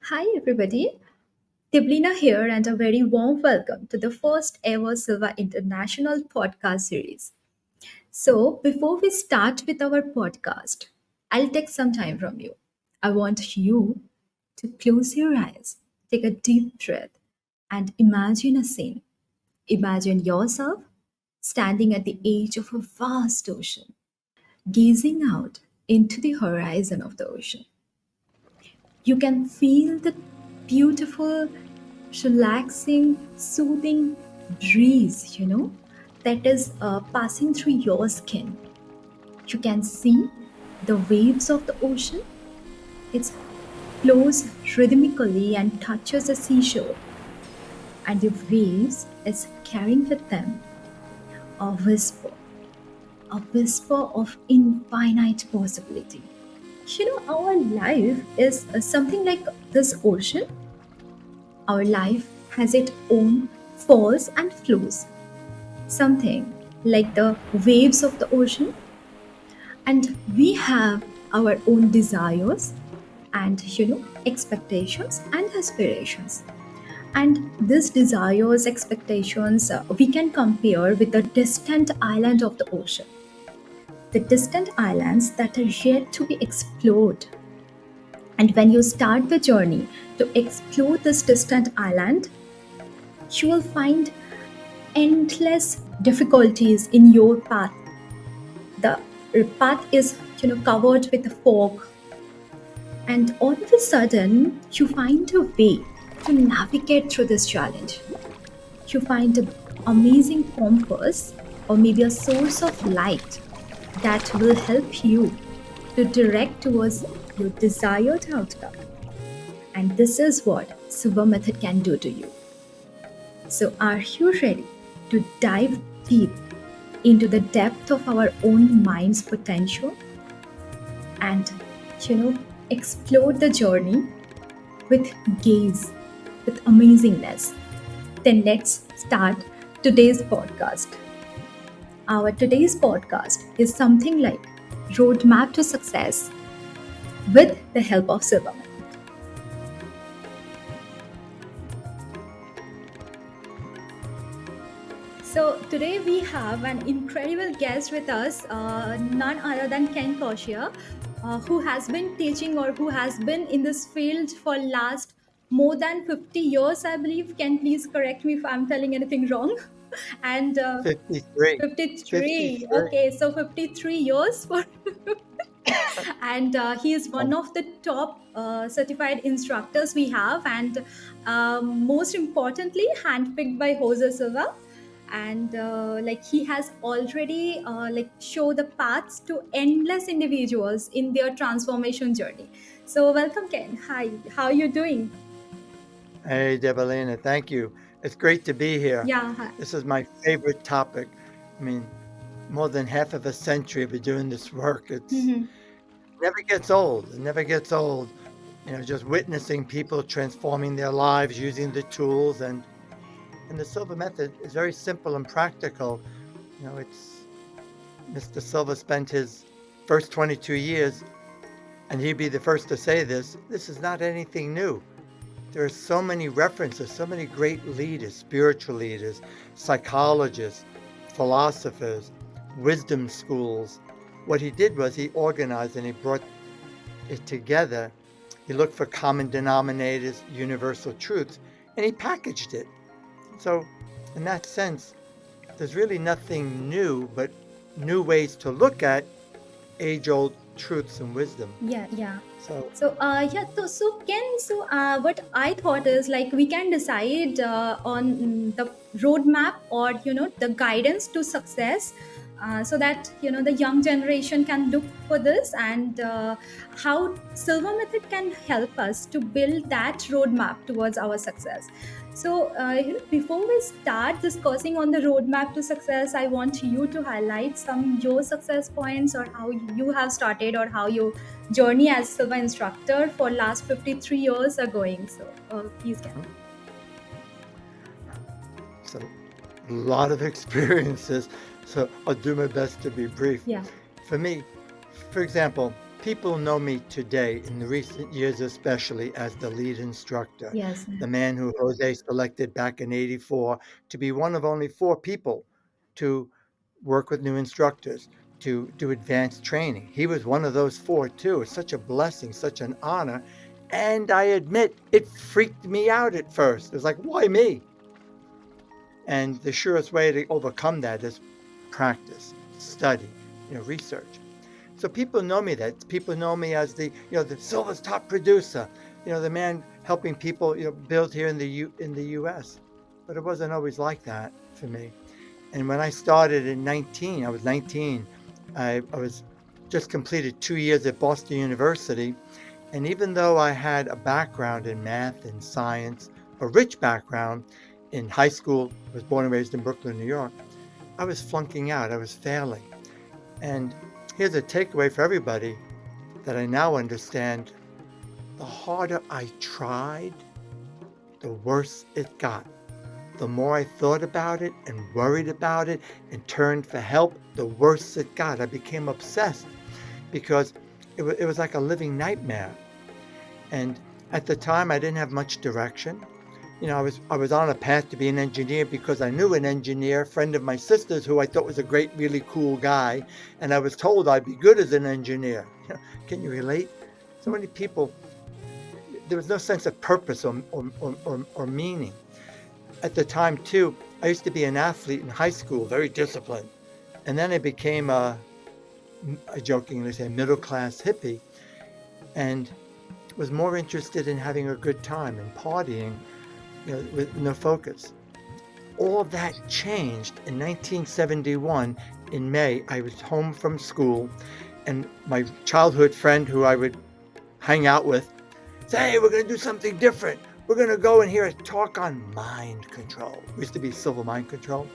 Hi, everybody. Debalina here, and a very warm welcome to the first ever Silva International podcast series. So, before we start with our podcast, I'll take some time from you. I want you to close your eyes, take a deep breath, and imagine a scene. Imagine yourself standing at the edge of a vast ocean, gazing out into the horizon of the ocean. You can feel the beautiful, relaxing, soothing breeze, that is passing through your skin. You can see the waves of the ocean. It flows rhythmically and touches the seashore, and the waves is carrying with them a whisper, a whisper of infinite possibility. Our life is something like this ocean. Our life has its own falls and flows, something like the waves of the ocean, and we have our own desires and expectations and aspirations. And these desires, expectations, we can compare with the distant island of the ocean, the distant islands that are yet to be explored. And when you start the journey to explore this distant island, you will find endless difficulties in your path. The path is covered with fog, and all of a sudden you find a way to navigate through this challenge. You find an amazing compass or maybe a source of light that will help you to direct towards your desired outcome. And this is what Silva Method can do to you. So, are you ready to dive deep into the depth of our own mind's potential and, you know, explore the journey with gaze, with amazingness? Then let's start today's podcast. Our today's podcast is something like Roadmap to Success with the help of Silva. So today we have an incredible guest with us, none other than Ken Coscia, who has been teaching or who has been in this field for last more than 50 years, I believe. Ken, please correct me if I'm telling anything wrong. And 53. 53. 53. Okay, so 53 years for and he is one Um, of the top certified instructors we have, and most importantly handpicked by Jose Silva. And like he has already like show the paths to endless individuals in their transformation journey. So welcome, Ken. Hi, how are you doing? Hey, Debalina, thank you. It's great to be here. Yeah, hi. This is my favorite topic. I mean, more than half of a century of doing this work. It's Mhm. never gets old. It never gets old. Just witnessing people transforming their lives using the tools and the Silva method is very simple and practical. It's Mr. Silva spent his first 22 years, and he'd be the first to say this. This is not anything new. There are so many references, so many great leaders, spiritual leaders, psychologists, philosophers, wisdom schools. What he did was he organized and he brought it together. He looked for common denominators, universal truths, and he packaged it. So, in that sense, there's really nothing new, but new ways to look at age old truths and wisdom. Yeah, yeah. So, So yeah, so Ken, so what I thought is like we can decide on the roadmap or the guidance to success, so that the young generation can look for this, and how Silver Method can help us to build that roadmap towards our success. So, before we start discussing on the roadmap to success, I want you to highlight some your success points or how you have started or how your journey as Silva instructor for last 53 years are going. So, please can. it's a lot of experiences. So I'll do my best to be brief. Yeah. For me, for example, People know me today, in the recent years especially, as the lead instructor, Yes. the man who Jose selected back in '84 to be one of only 4 people to work with new instructors, to do advanced training. He was one of those 4 too. It's such a blessing, such an honor. And I admit it freaked me out at first. It was like, why me? And the surest way to overcome that is practice, study, research. So people know me that. People know me as the Silva's top producer, the man helping people, build here in the US. But it wasn't always like that for me. And when I started in 19, I was 19. I was just completed 2 years at Boston University. And even though I had a background in math and science, a rich background in high school, I was born and raised in Brooklyn, New York, I was flunking out. I was failing. And here's a takeaway for everybody that I now understand. The harder I tried, the worse it got. The more I thought about it and worried about it and turned for help, the worse it got. I became obsessed because it was like a living nightmare. And at the time, I didn't have much direction. I was on a path to be an engineer because I knew an engineer, friend of my sister's, who I thought was a great, really cool guy, and I was told I'd be good as an engineer. Can you relate? So many people, there was no sense of purpose or meaning. At the time, too, I used to be an athlete in high school, very disciplined, and then I became I jokingly say, middle-class hippie, and was more interested in having a good time and partying, with no focus. All that changed in 1971. In May, I was home from school, and my childhood friend who I would hang out with said, hey, we're going to do something different. We're going to go and hear a talk on mind control. It used to be Silva Mind Control.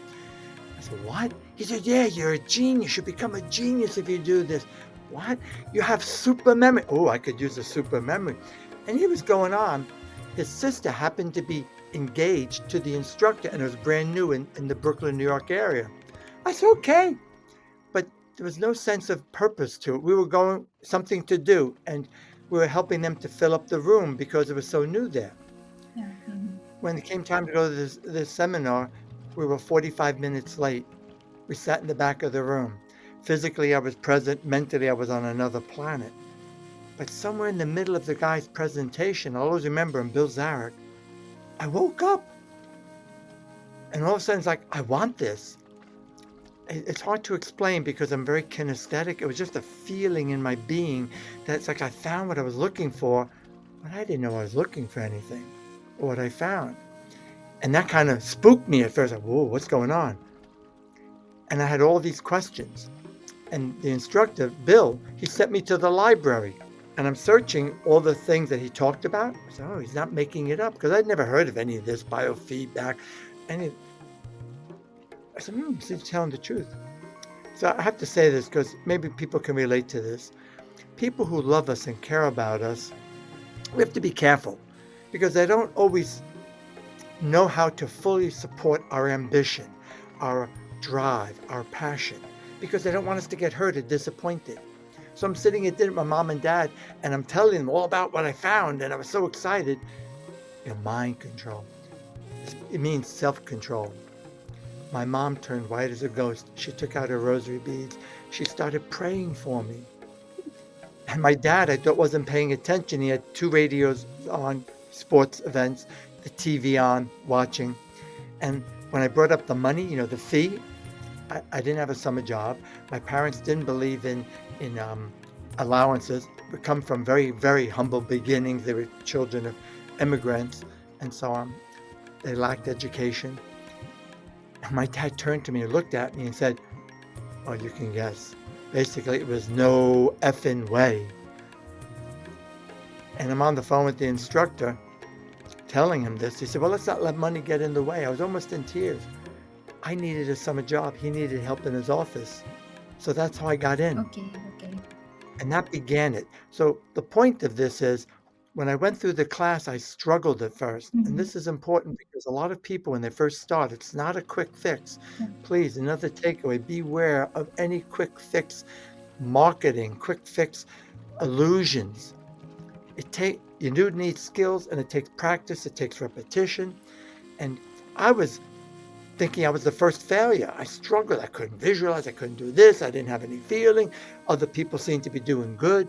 I said, what? He said, yeah, you're a genius. You become a genius if you do this. What? You have super memory. Oh, I could use a super memory. And he was going on. His sister happened to be engaged to the instructor, and it was brand new in the Brooklyn, New York area. I said, okay. But there was no sense of purpose to it. We were going something to do, and we were helping them to fill up the room because it was so new there. Yeah. When it came time to go to this seminar, we were 45 minutes late. We sat in the back of the room. Physically, I was present. Mentally, I was on another planet. But somewhere in the middle of the guy's presentation, I'll always remember him, Bill Zarek, I woke up. And all of a sudden, it's like, I want this. It's hard to explain because I'm very kinesthetic. It was just a feeling in my being that it's like I found what I was looking for, but I didn't know I was looking for anything or what I found. And that kind of spooked me at first. Like, whoa, what's going on? And I had all these questions. And the instructor, Bill, he sent me to the library. And I'm searching all the things that he talked about. I said, oh, he's not making it up, because I'd never heard of any of this biofeedback. I said, he's telling the truth. So I have to say this because maybe people can relate to this. People who love us and care about us, we have to be careful because they don't always know how to fully support our ambition, our drive, our passion, because they don't want us to get hurt or disappointed. So I'm sitting at dinner with my mom and dad, and I'm telling them all about what I found, and I was so excited. Mind control. It means self-control. My mom turned white as a ghost. She took out her rosary beads. She started praying for me. And my dad, I thought, wasn't paying attention. He had 2 radios on, sports events, the TV on, watching. And when I brought up the money, the fee, I didn't have a summer job. My parents didn't believe in allowances. We come from very, very humble beginnings. They were children of immigrants and so on. They lacked education. And my dad turned to me and looked at me and said, oh, you can guess. Basically, it was no effing way. And I'm on the phone with the instructor telling him this. He said, well, let's not let money get in the way. I was almost in tears. I needed a summer job. He needed help in his office. So that's how I got in. Okay. And that began it. So the point of this is, when I went through the class, I struggled at first. And this is important because a lot of people, when they first start, it's not a quick fix. Please, another takeaway, beware of any quick fix marketing, quick fix illusions. You do need skills, and it takes practice, it takes repetition. And I was thinking I was the first failure. I struggled. I couldn't visualize. I couldn't do this. I didn't have any feeling. Other people seemed to be doing good.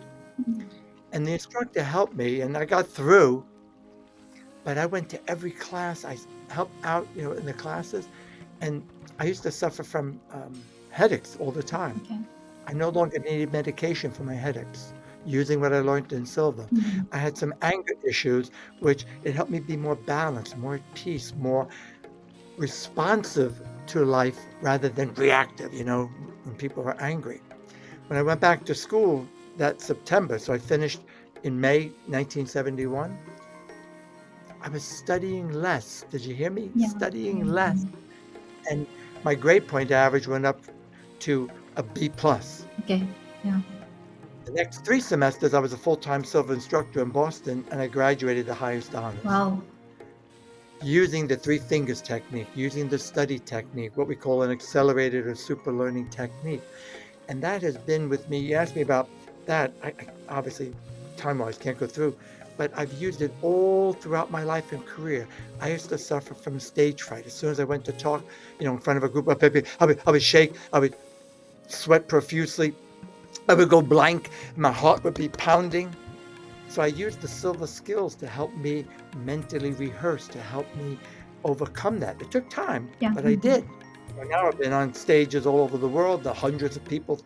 And the instructor helped me, and I got through. But I went to every class. I helped out, in the classes. And I used to suffer from headaches all the time. Okay. I no longer needed medication for my headaches, using what I learned in Silva. I had some anger issues, which it helped me be more balanced, more at peace, more responsive to life rather than reactive, when people are angry. When I went back to school that September, so I finished in May 1971, I was studying less. Did you hear me? Yeah. Studying less. And my grade point average went up to a B+. Okay. Yeah. The next 3 semesters, I was a full-time Silva instructor in Boston, and I graduated the highest honors. Wow. Using the 3 fingers technique, using the study technique, what we call an accelerated or super learning technique. And that has been with me. You asked me about that. I obviously, time-wise, can't go through, but I've used it all throughout my life and career. I used to suffer from stage fright. As soon as I went to talk, in front of a group of people, I would shake, I would sweat profusely, I would go blank, my heart would be pounding. So I used the Silva skills to help me mentally rehearse, to help me overcome that. It took time, Yeah. but I did. And now I've been on stages all over the world, the hundreds of people.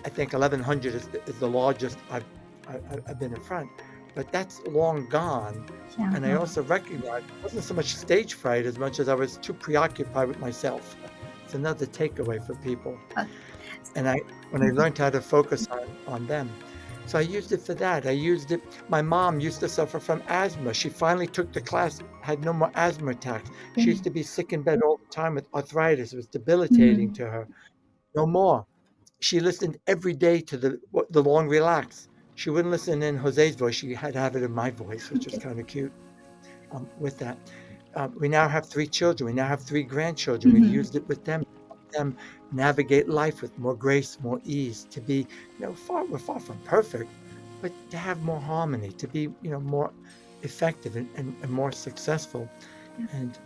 I think 1,100 is the largest I've been in front. But that's long gone. Yeah. And I also recognize it wasn't so much stage fright as much as I was too preoccupied with myself. It's another takeaway for people. And when I learned how to focus on them. So I used it for that. I used it. My mom used to suffer from asthma. She finally took the class, had no more asthma attacks. She used to be sick in bed all the time with arthritis. It was debilitating to her. No more. She listened every day to the long relax. She wouldn't listen in Jose's voice. She had to have it in my voice, which was kind of cute with that. We now have 3 children. We now have 3 grandchildren. We've used it with them. Them navigate life with more grace, more ease, to be, we're far from perfect, but to have more harmony, to be, more effective and more successful. And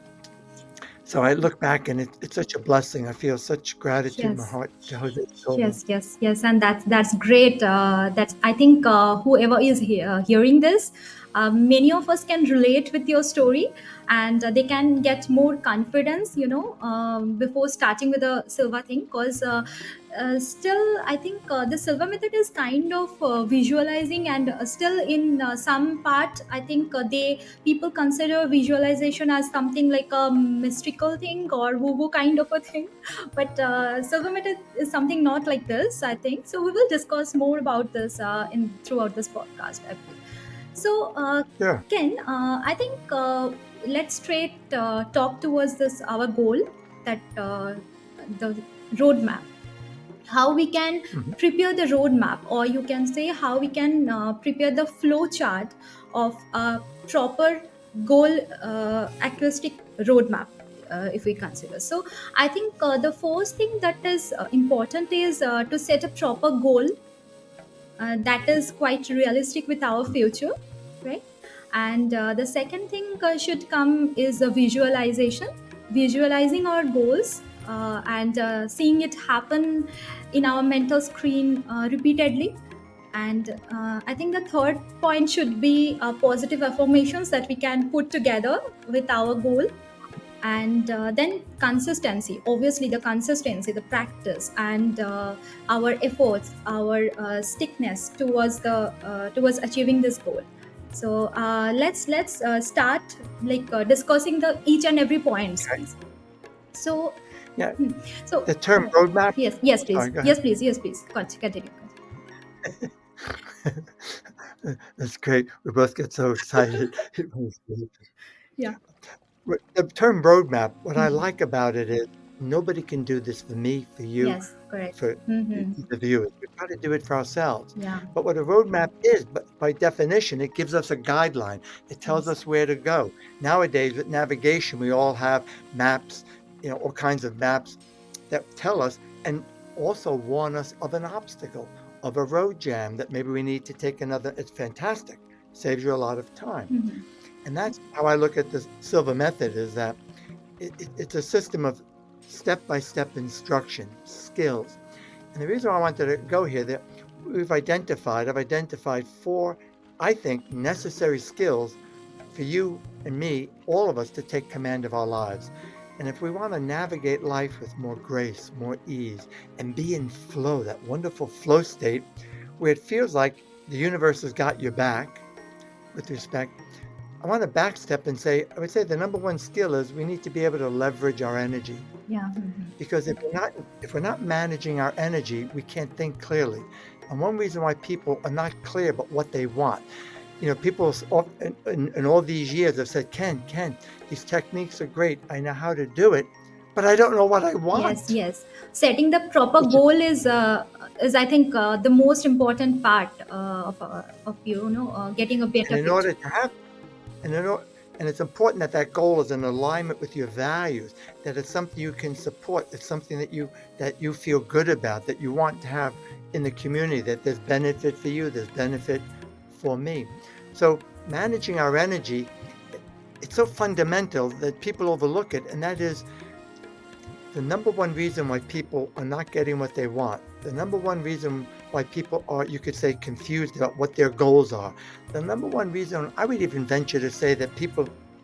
so I look back, and it's such a blessing. I feel such gratitude in my heart to Jose Silva. Yes, and that's great. That's I think whoever is hearing this, many of us can relate with your story, and they can get more confidence, before starting with the Silva thing. Because still, I think the Silva method is kind of visualizing, and still in some part, I think people consider visualization as something like a mystical thing or woo-woo kind of a thing. But Silva method is something not like this, I think. So we will discuss more about this throughout this podcast, I believe. So, Sure. Ken, I think let's straight talk towards this our goal, that the roadmap. How we can prepare the roadmap, or you can say how we can prepare the flow chart of a proper goal acoustic roadmap, if we consider. So I think the first thing that is important is to set a proper goal that is quite realistic with our future, right? And the second thing should come is a visualization, visualizing our goals, and seeing it happen in our mental screen repeatedly. And I think the third point should be positive affirmations that we can put together with our goal. And then consistency, obviously the consistency, the practice, and our efforts, our stickness towards achieving this goal. So let's start discussing the each and every points, please. So Yeah. so The term roadmap. yes please, Sorry, go ahead. yes please continue. That's great. We both get so excited. Yeah. The term roadmap, what I like about it is nobody can do this for me, for you, Yes, correct. for the viewers. We've got to do it for ourselves. Yeah. But what a roadmap is, but by definition, it gives us a guideline. It tells us where to go. Nowadays, with navigation, we all have maps, all kinds of maps that tell us and also warn us of an obstacle of a road jam that maybe we need to take another. It's fantastic. Saves you a lot of time. Mhm. And that's how I look at the Silva method, is that it's a system of step-by-step instruction, skills. And the reason I wanted to go here, that I've identified four, I think, necessary skills for you and me, all of us, to take command of our lives. And if we want to navigate life with more grace, more ease, and be in flow, that wonderful flow state where it feels like the universe has got your back, with respect, I want to backstep and say, I would say the number one skill is we need to be able to leverage our energy. Yeah. Mhm. Because if we're not managing our energy, we can't think clearly. And one reason why people are not clear about what they want, people in all these years have said, Ken, these techniques are great. I know how to do it, but I don't know what I Yes, want. yes. Setting the proper Which goal is I think the most important part of getting a better and in picture. order to have and in or, and it's important that that goal is in alignment with your values, that it's something you can support, it's something that you feel good about, that you want to have in the community, that there's benefit for you, there's benefit for me. So managing our energy, it's so fundamental that people overlook it, and that is the number one reason why people are not getting what they want. The number one reason why people are, you could say, confused about what their goals are. The number one reason, I would even venture to say, that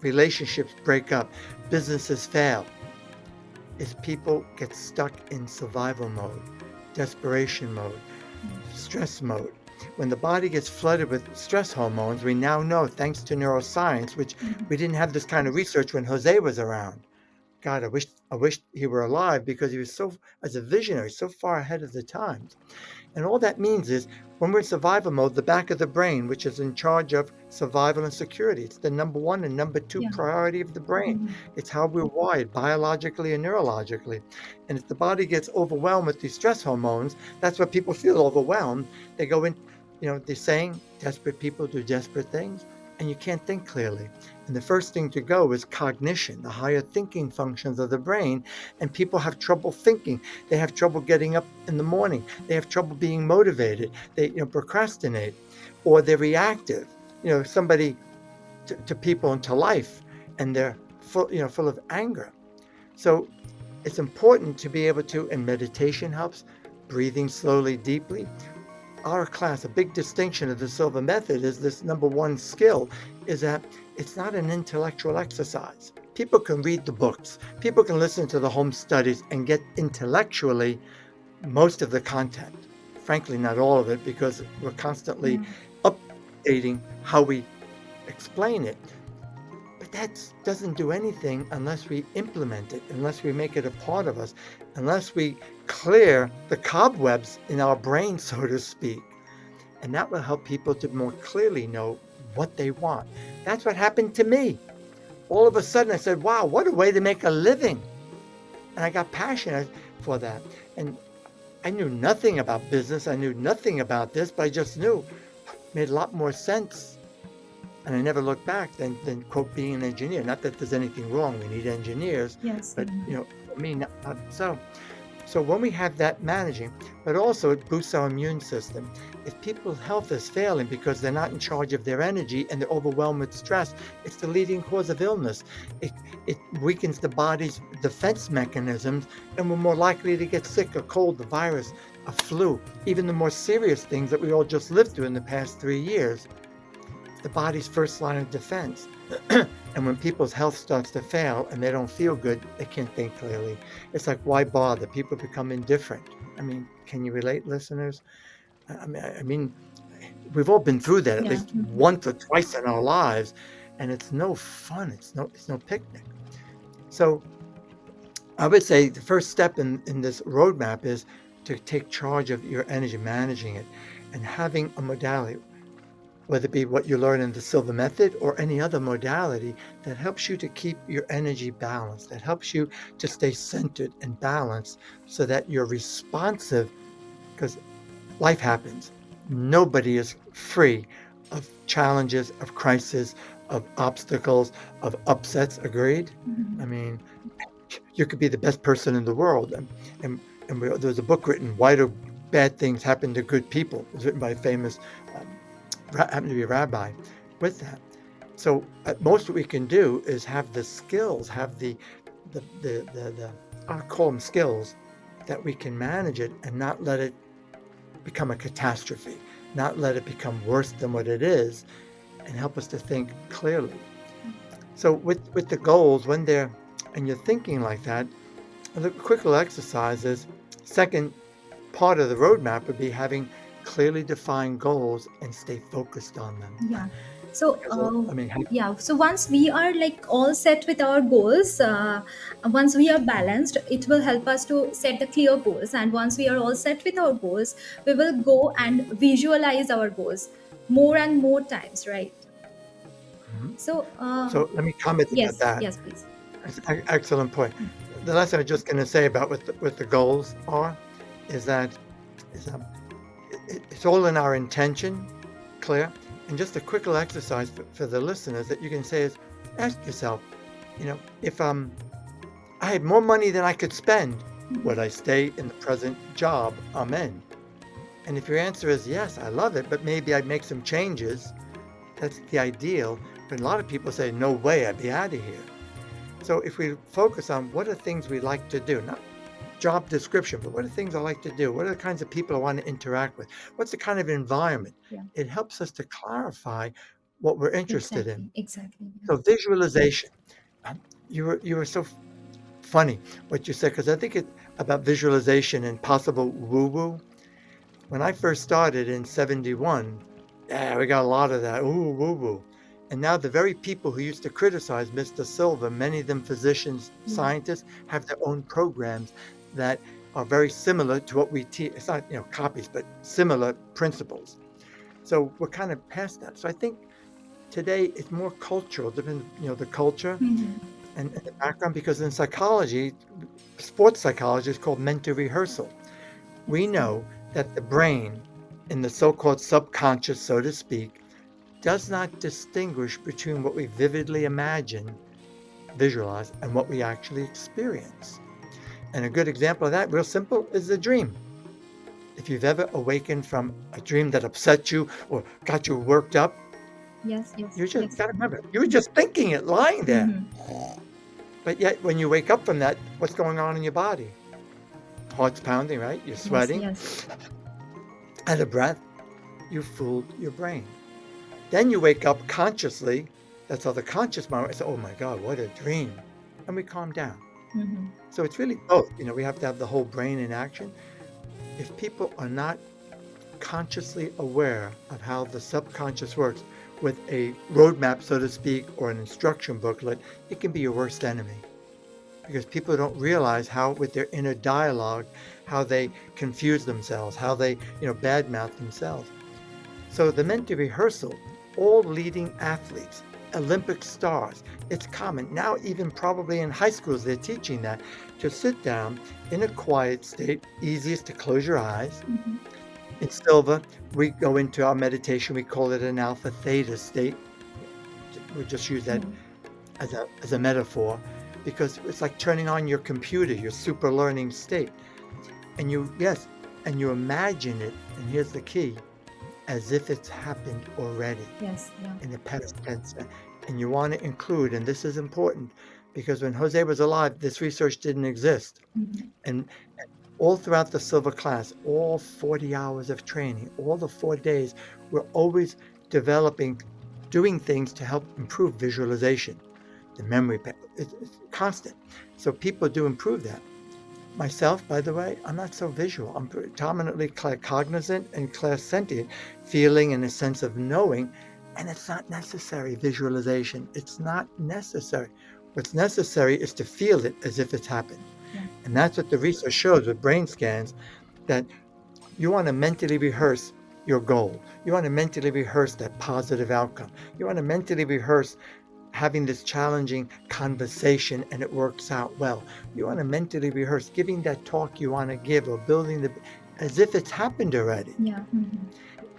relationships break up, businesses fail, is people get stuck in survival mode, desperation mode, stress mode. When the body gets flooded with stress hormones, we now know, thanks to neuroscience, which we didn't have this kind of research when Jose was around. God, I wish he were alive, because he was so, as a visionary, so far ahead of the times. And all that means is, when we're in survival mode, the back of the brain, which is in charge of survival and security, it's the number one and number two Yeah. priority of the brain. Mhm. It's how we're wired biologically and neurologically. And if the body gets overwhelmed with these stress hormones, that's what people feel, overwhelmed. They go in, they're saying desperate people do desperate things, and you can't think clearly. And the first thing to go is cognition, the higher thinking functions of the brain. And people have trouble thinking. They have trouble getting up in the morning. They have trouble being motivated. They procrastinate, or they're reactive. Somebody to people and to life, and they're full of anger. So it's important to be able to, and meditation helps, breathing slowly, deeply. Our class, a big distinction of the Silva method is this number one skill, is that it's not an intellectual exercise. People can read the books, people can listen to the home studies and get intellectually most of the content. Frankly, not all of it, because we're constantly Yeah. updating how we explain it. But that doesn't do anything unless we implement it, unless we make it a part of us, unless we clear the cobwebs in our brain, so to speak. And that will help people to more clearly know what they want. That's what happened to me. All of a sudden, I said, wow, what a way to make a living. And I got passionate for that. And I knew nothing about business. I knew nothing about this, but I just knew it made a lot more sense. And I never looked back than quote, being an engineer. Not that there's anything wrong. We need engineers, Yes. but, Mhm. for me, not so. So when we have that managing, but also it boosts our immune system. If people's health is failing because they're not in charge of their energy and they're overwhelmed with stress, it's the leading cause of illness. It, it weakens the body's defense mechanisms, and we're more likely to get sick, a cold, the virus, a flu, even the more serious things that we all just lived through in the past 3 years. The body's first line of defense. And when people's health starts to fail and they don't feel good, they can't think clearly. It's like, why bother? People become indifferent. I mean, can you relate, listeners? I mean, we've all been through that at Yeah. least Mhm. once or twice in our lives, and it's no fun. It's no picnic. So I would say the first step in this roadmap is to take charge of your energy, managing it, and having a modality, whether it be what you learn in the Silva method or any other modality, that helps you to keep your energy balanced, that helps you to stay centered and balanced, so that you're responsive, because life happens. Nobody is free of challenges, of crisis, of obstacles, of upsets. Agreed? I Mhm. mean, you could be the best person in the world, and there's a book written, Why Do bad things happen to good people. It was written by a famous, um, happened to be a rabbi with that. So at most what we can do is have the skills, have the I'll call them skills, that we can manage it and not let it become a catastrophe, not let it become worse than what it is, and help us to think clearly. So with the goals, when they're and you're thinking like that, the quick little exercise is second part of the roadmap would be having clearly defined goals and stay focused on them. Yeah. So, Because I mean, yeah. So once we are like all set with our goals, once we are balanced, it will help us to set the clear goals. And once we are all set with our goals, we will go and visualize our goals more and more times, right? Mhm. So, So let me comment about yes, that. yes, please. That's an excellent point. The last thing I'm just going to say about what the goals are is that is it's all in our intention, clear, and just a quick little exercise for the listeners that you can say is ask yourself, if I had more money than I could spend, would I stay in the present job I'm in? And if your answer is yes, I love it, but maybe I'd make some changes, that's the ideal. But a lot of people say, no way, I'd be out of here. So if we focus on what are things we like to do, not job description, but what are things I like to do? What are the kinds of people I want to interact with? What's the kind of environment? Yeah, It helps us to clarify what we're interested in. exactly, exactly. So visualization. Um, you were so funny what you said because I think about visualization and possible woo-woo. When I first started in 71, yeah, we got a lot of that, ooh, woo woo. And now the very people who used to criticize Mr. Silva, many of them physicians, Yeah, scientists, have their own programs that are very similar to what we teach. It's not, copies, but similar principles. So we're kind of past that. So I think today it's more cultural, depends, the culture hmm, and the background, because in psychology, sports psychology is called mental rehearsal. We know that the brain, in the so-called subconscious, so to speak, does not distinguish between what we vividly imagine, visualize, and what we actually experience. And a good example of that, real simple, is a dream. If you've ever awakened from a dream that upset you or got you worked up, yes, yes, you just yes. got to remember, you were just thinking it lying there. Hmm. But yet, when you wake up from that, what's going on in your body? Heart's pounding, right? You're Yes, sweating. yes. Out of breath, you fooled your brain. Then you wake up consciously. That's how the conscious mind says, oh my God, what a dream. And we calm down. Hmm. So it's really both. We have to have the whole brain in action. If people are not consciously aware of how the subconscious works with a roadmap, so to speak, or an instruction booklet, it can be your worst enemy because people don't realize how, with their inner dialogue, how they confuse themselves, how they, badmouth themselves. So the mental rehearsal, all leading athletes, Olympic stars, it's common. Now, even probably in high schools, they're teaching that to sit down in a quiet state, easiest to close your eyes. Hmm. In Silva, we go into our meditation, we call it an alpha theta state. We just use that Yeah. as a metaphor because it's like turning on your computer, your super learning state. And you imagine it, and here's the key, as if it's happened already Yes, yeah. in the past tense. And you want to include, and this is important, because when Jose was alive, this research didn't exist. Hmm. And all throughout the Silva class, all 40 hours of training, all the 4 days, we're always developing, doing things to help improve visualization. The memory, it's constant. So people do improve that. Myself, by the way, I'm not so visual. I'm predominantly cognizant and clairsentient, feeling and a sense of knowing, and it's not necessary visualization. It's not necessary. What's necessary is to feel it as if it's happened. Yeah. And that's what the research shows with brain scans, that you want to mentally rehearse your goal. You want to mentally rehearse that positive outcome. You want to mentally rehearse having this challenging conversation and it works out well. You want to mentally rehearse giving that talk you want to give or building as if it's happened already. Yeah. Hmm.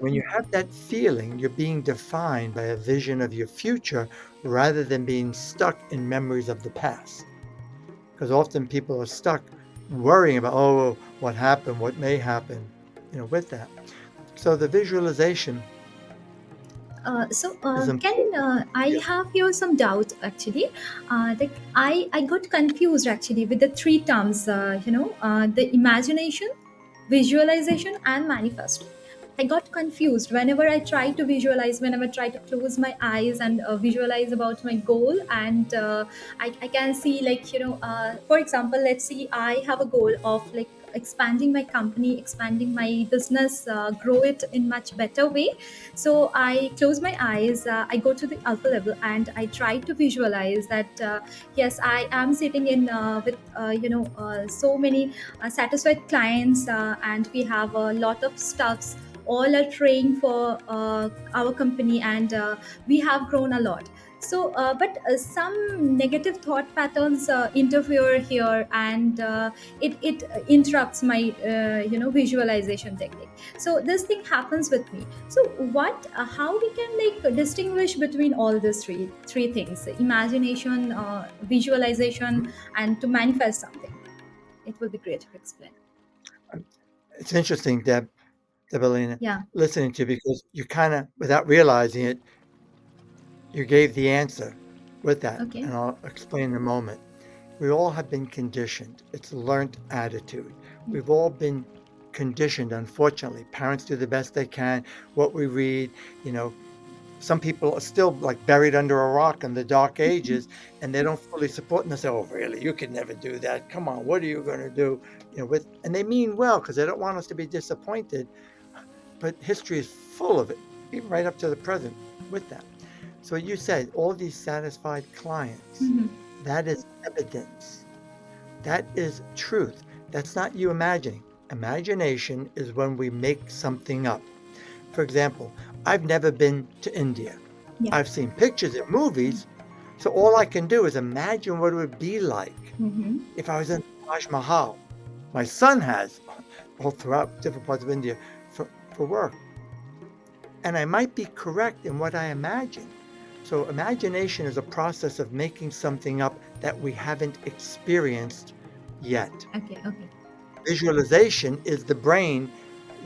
When you have that feeling, you're being defined by a vision of your future rather than being stuck in memories of the past. Because often people are stuck worrying about, oh, what happened, what may happen. with that. So the visualization is Ken, important. I Yeah. have here some doubt actually. I got confused actually with the three terms, the imagination, visualization, and manifesting. I got confused whenever I try to visualize, whenever I try to close my eyes and visualize about my goal. And I can see, like, for example, let's see, I have a goal of like expanding my company, expanding my business, grow it in much better way. So I close my eyes, I go to the alpha level, and I try to visualize that yes, I am sitting in with so many satisfied clients, and we have a lot of stuffs, all are trained for our company, and we have grown a lot. So but some negative thought patterns interfere here, and it interrupts my visualization technique. So this thing happens with me. So what how we can like distinguish between all these three things: imagination, visualization, Mhm. and to manifest something? It will be great if you explain. It's interesting, Debalina, Yeah. listening to you because you kind of, without realizing it, you gave the answer with that, Okay. and I'll explain in a moment. We all have been conditioned. It's a learned attitude. Yeah. We've all been conditioned, unfortunately. Parents do the best they can. What we read, you know, some people are still like buried under a rock in the dark ages, and they don't fully support and they say, "Oh, really? You could never do that. Come on, what are you going to do?" And they mean well because they don't want us to be disappointed. But history is full of it, even right up to the present with that. So you said all these satisfied clients, Mhm. that is evidence. That is truth. That's not you imagining. Imagination is when we make something up. For example, I've never been to India. Yeah. I've seen pictures and movies, so all I can do is imagine what it would be like Mm-hmm. if I was in Taj Mahal. My son has all throughout different parts of India for work. And I might be correct in what I imagine. So, imagination is a process of making something up that we haven't experienced yet. Okay. Okay. Visualization is the brain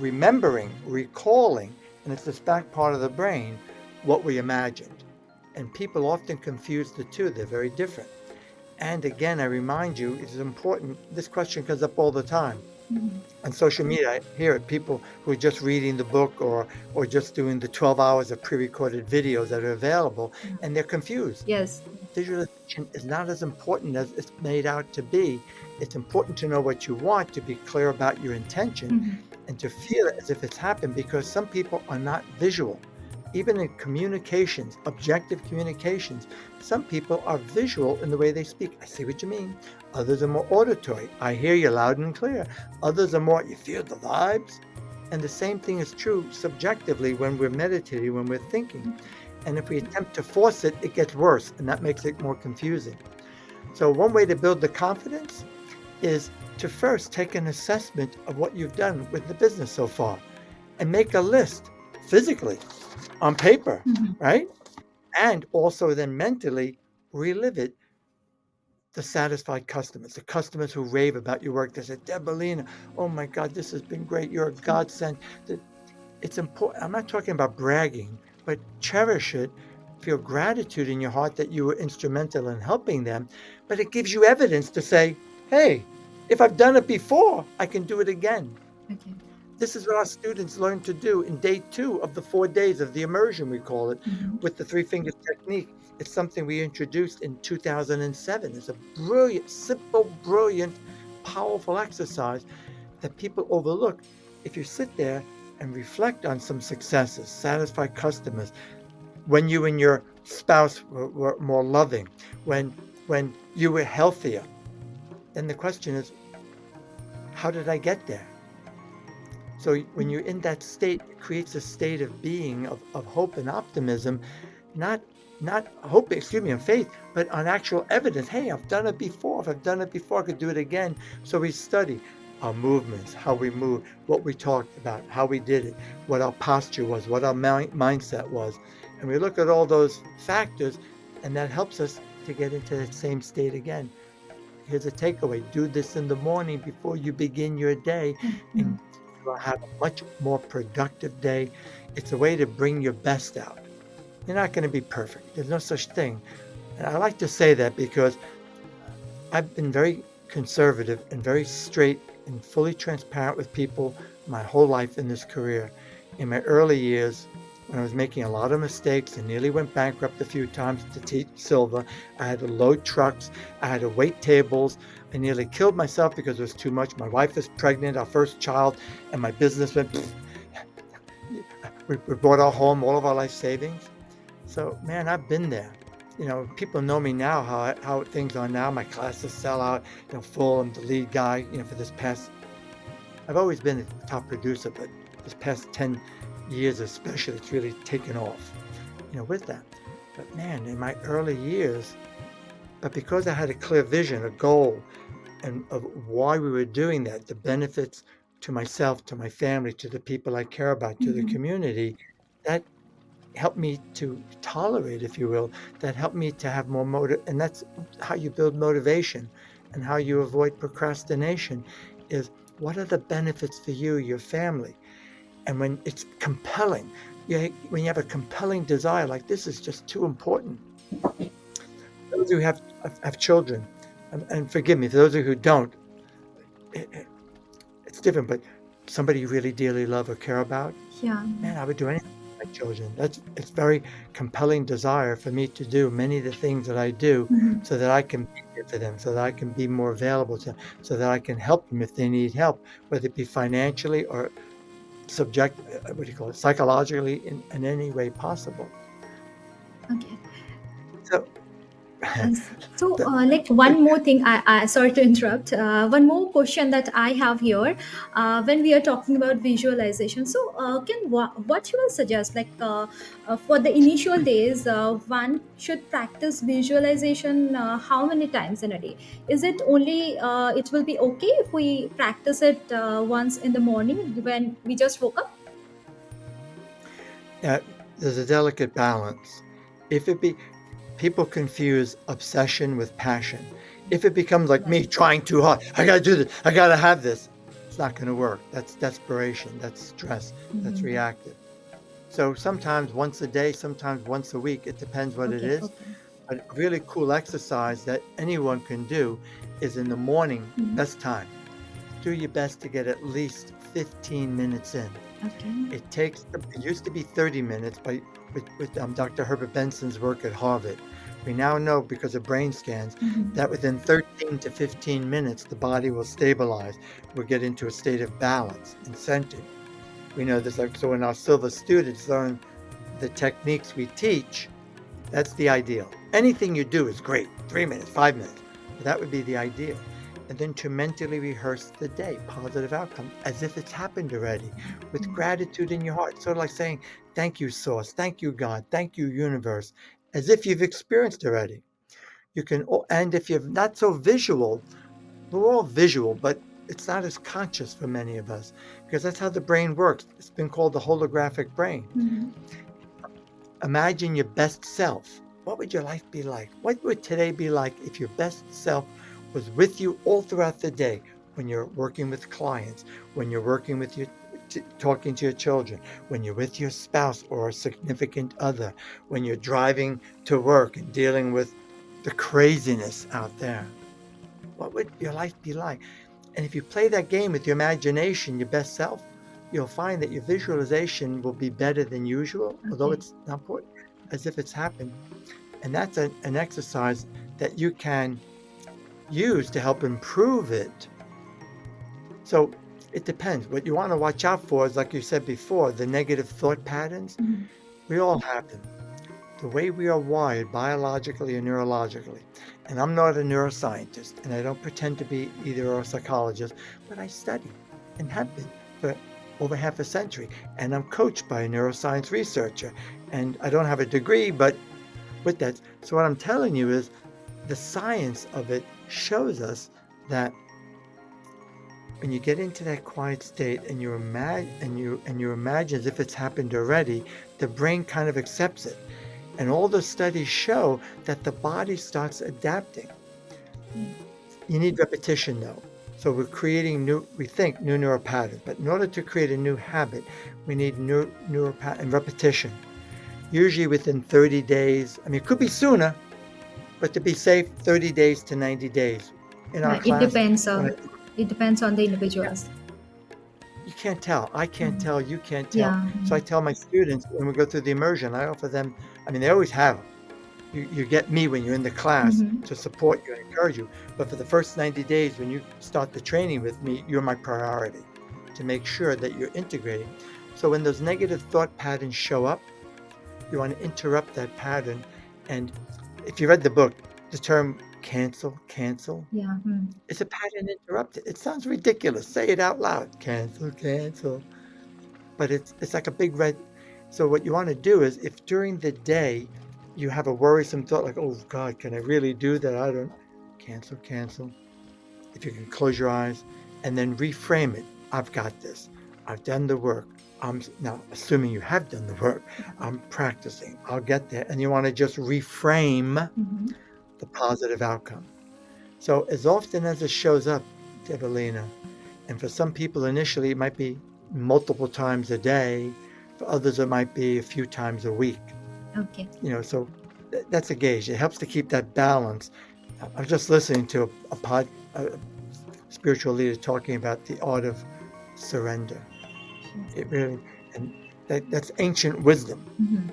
remembering, recalling, and it's this back part of the brain what we imagined. And people often confuse the two, they're very different. And again, I remind you, it's important. This question comes up all the time Mm-hmm. on social media. I hear it, people who are just reading the book or just doing the 12 hours of pre-recorded videos that are available, and they're confused. Yes. Visualization is not as important as it's made out to be. It's important to know what you want, to be clear about your intention, Mm-hmm. and to feel it as if it's happened, because some people are not visual. Even in communications, objective communications, some people are visual in the way they speak. I see what you mean. Others are more auditory. I hear you loud and clear. Others are more, you feel the vibes. And the same thing is true subjectively when we're meditating, when we're thinking. And if we attempt to force it, it gets worse, and that makes it more confusing. So, one way to build the confidence is to first take an assessment of what you've done with the business so far and make a list physically on paper, Mm-hmm. right? And also then mentally relive it. The satisfied customers, the customers who rave about your work. They say, Debalina, oh my God, this has been great. You're a godsend. It's important. I'm not talking about bragging, but cherish it. Feel gratitude in your heart that you were instrumental in helping them. But it gives you evidence to say, hey, if I've done it before, I can do it again. Okay. This is what our students learn to do in day 2 of the 4 days of the immersion, we call it, Mm-hmm. with the 3 finger technique. It's something we introduced in 2007. It's a brilliant, simple, brilliant, powerful exercise that people overlook. If you sit there and reflect on some successes, satisfied customers, when you and your spouse were more loving, when you were healthier, then the question is, how did I get there? So when you're in that state, it creates a state of being, of hope and optimism, not not hope, excuse me, and faith, but on actual evidence. Hey, I've done it before. If I've done it before, I could do it again. So we study our movements, how we move, what we talked about, how we did it, what our posture was, what our mindset was. And we look at all those factors, and that helps us to get into that same state again. Here's a takeaway: do this in the morning before you begin your day, Mm-hmm. and will have a much more productive day. It's a way to bring your best out. You're not going to be perfect. There's no such thing. And I like to say that because I've been very conservative and very straight and fully transparent with people my whole life in this career. In my early years, when I was making a lot of mistakes and nearly went bankrupt a few times to teach Silva, I had to load trucks, I had to wait tables. I nearly killed myself because it was too much. My wife was pregnant, our first child, and my business went. We brought our home, all of our life savings. So, man, I've been there. People know me now, how things are now. My classes sell out, full. I'm the lead guy, for this past, I've always been a top producer, but this past 10 years especially, it's really taken off, with that. But man, in my early years, but because I had a clear vision, a goal, and of why we were doing that, the benefits to myself, to my family, to the people I care about, to the Mhm. community, that helped me to tolerate, if you will, that helped me to have more and that's how you build motivation and how you avoid procrastination is what are the benefits for you, your family? And when it's compelling, when you have a compelling desire, like this is just too important. Those who have children, and forgive me, for those of you who don't, it's different, but somebody you really dearly love or care about, Yeah. man, I would do anything for my children. It's very compelling desire for me to do many of the things that I do Mhm. so that I can be there for them, so that I can be more available to them, so that I can help them if they need help, whether it be financially or what do you call it, psychologically in any way possible. Okay. So, Uh, So, the, like one more thing, I sorry to interrupt. One more question that I have here, when we are talking about visualization. So, what you will suggest, like for the initial days, one should practice visualization how many times in a day? Is it only it will be okay if we practice it once in the morning when we just woke up? uh, there's a delicate balance. If it be People confuse obsession with passion. If it becomes like me trying too hard, I gotta do this, I gotta have this, it's not gonna work. That's desperation, that's stress, that's Mhm. reactive. So sometimes once a day, sometimes once a week, it depends what it Okay. is. Okay. But a really cool exercise that anyone can do is in the morning, Mhm. best time. Do your best to get at least 15 minutes in. Okay. It used to be 30 minutes with Dr. Herbert Benson's work at Harvard. We now know because of brain scans Mhm. that within 13 to 15 minutes, the body will stabilize. We'll get into a state of balance and centered. We know this, like, so when our Silva students learn the techniques we teach, that's the ideal. Anything you do is great, 3 minutes, 5 minutes, but that would be the ideal. And then to mentally rehearse the day, positive outcomes, as if it's happened already, with gratitude in your heart. Sort of like saying, thank you, Source, thank you, God, thank you, Universe, as if you've experienced already. And if you're not so visual, we're all visual, but it's not as conscious for many of us because that's how the brain works. It's been called the holographic brain. Mhm. Imagine your best self. What would your life be like? What would today be like if your best self was with you all throughout the day when you're working with clients, when you're working with talking to your children, when you're with your spouse or a significant other, when you're driving to work and dealing with the craziness out there? What would your life be like? And if you play that game with your imagination, your best self, you'll find that your visualization will be better than usual, although Okay. it's not important, as if it's happened. And that's an exercise that you can use to help improve it. So it depends. What you want to watch out for is, like you said before, the negative thought patterns. Mhm. We all have them. The way we are wired biologically and neurologically. And I'm not a neuroscientist, and I don't pretend to be either or a psychologist, but I study and have been for over half a century. And I'm coached by a neuroscience researcher. And I don't have a degree, but with that, so what I'm telling you is the science of it shows us that when you get into that quiet state and you imagine as if it's happened already, the brain kind of accepts it. And all the studies show that the body starts adapting. You need repetition though. So we're creating we think new neural patterns, but in order to create a new habit, we need neural pattern and repetition. Usually within 30 days, I mean, it could be sooner, but to be safe, 30 days to 90 days. In our Yeah, it class, depends. when It depends on the yeah, individuals. you can't tell. I can't Mm. tell. You can't tell. Yeah. So I tell my students when we go through the immersion, I offer them, I mean, they always have them. You get me when you're in the class Mm-hmm. to support you and encourage you. But for the first 90 days, when you start the training with me, you're my priority to make sure that you're integrating. So when those negative thought patterns show up, you want to interrupt that pattern. And if you read the book, the term cancel, Yeah. Mm. it's a pattern interrupted. It sounds ridiculous. Say it out loud. Cancel. But it's like a big red. So what you want to do is if during the day you have a worrisome thought like, oh God, can I really do that? I don't cancel. If you can close your eyes and then reframe it. I've got this. I've done the work. I'm now assuming you have done the work. I'm practicing. I'll get there. And you want to just reframe Mm-hmm. the positive outcome. So as often as it shows up, Debalina, and for some people initially it might be multiple times a day. For others it might be a few times a week. Okay. So that's a gauge. It helps to keep that balance. I was just listening to a spiritual leader talking about the art of surrender. It really, and that's ancient wisdom. Mm-hmm.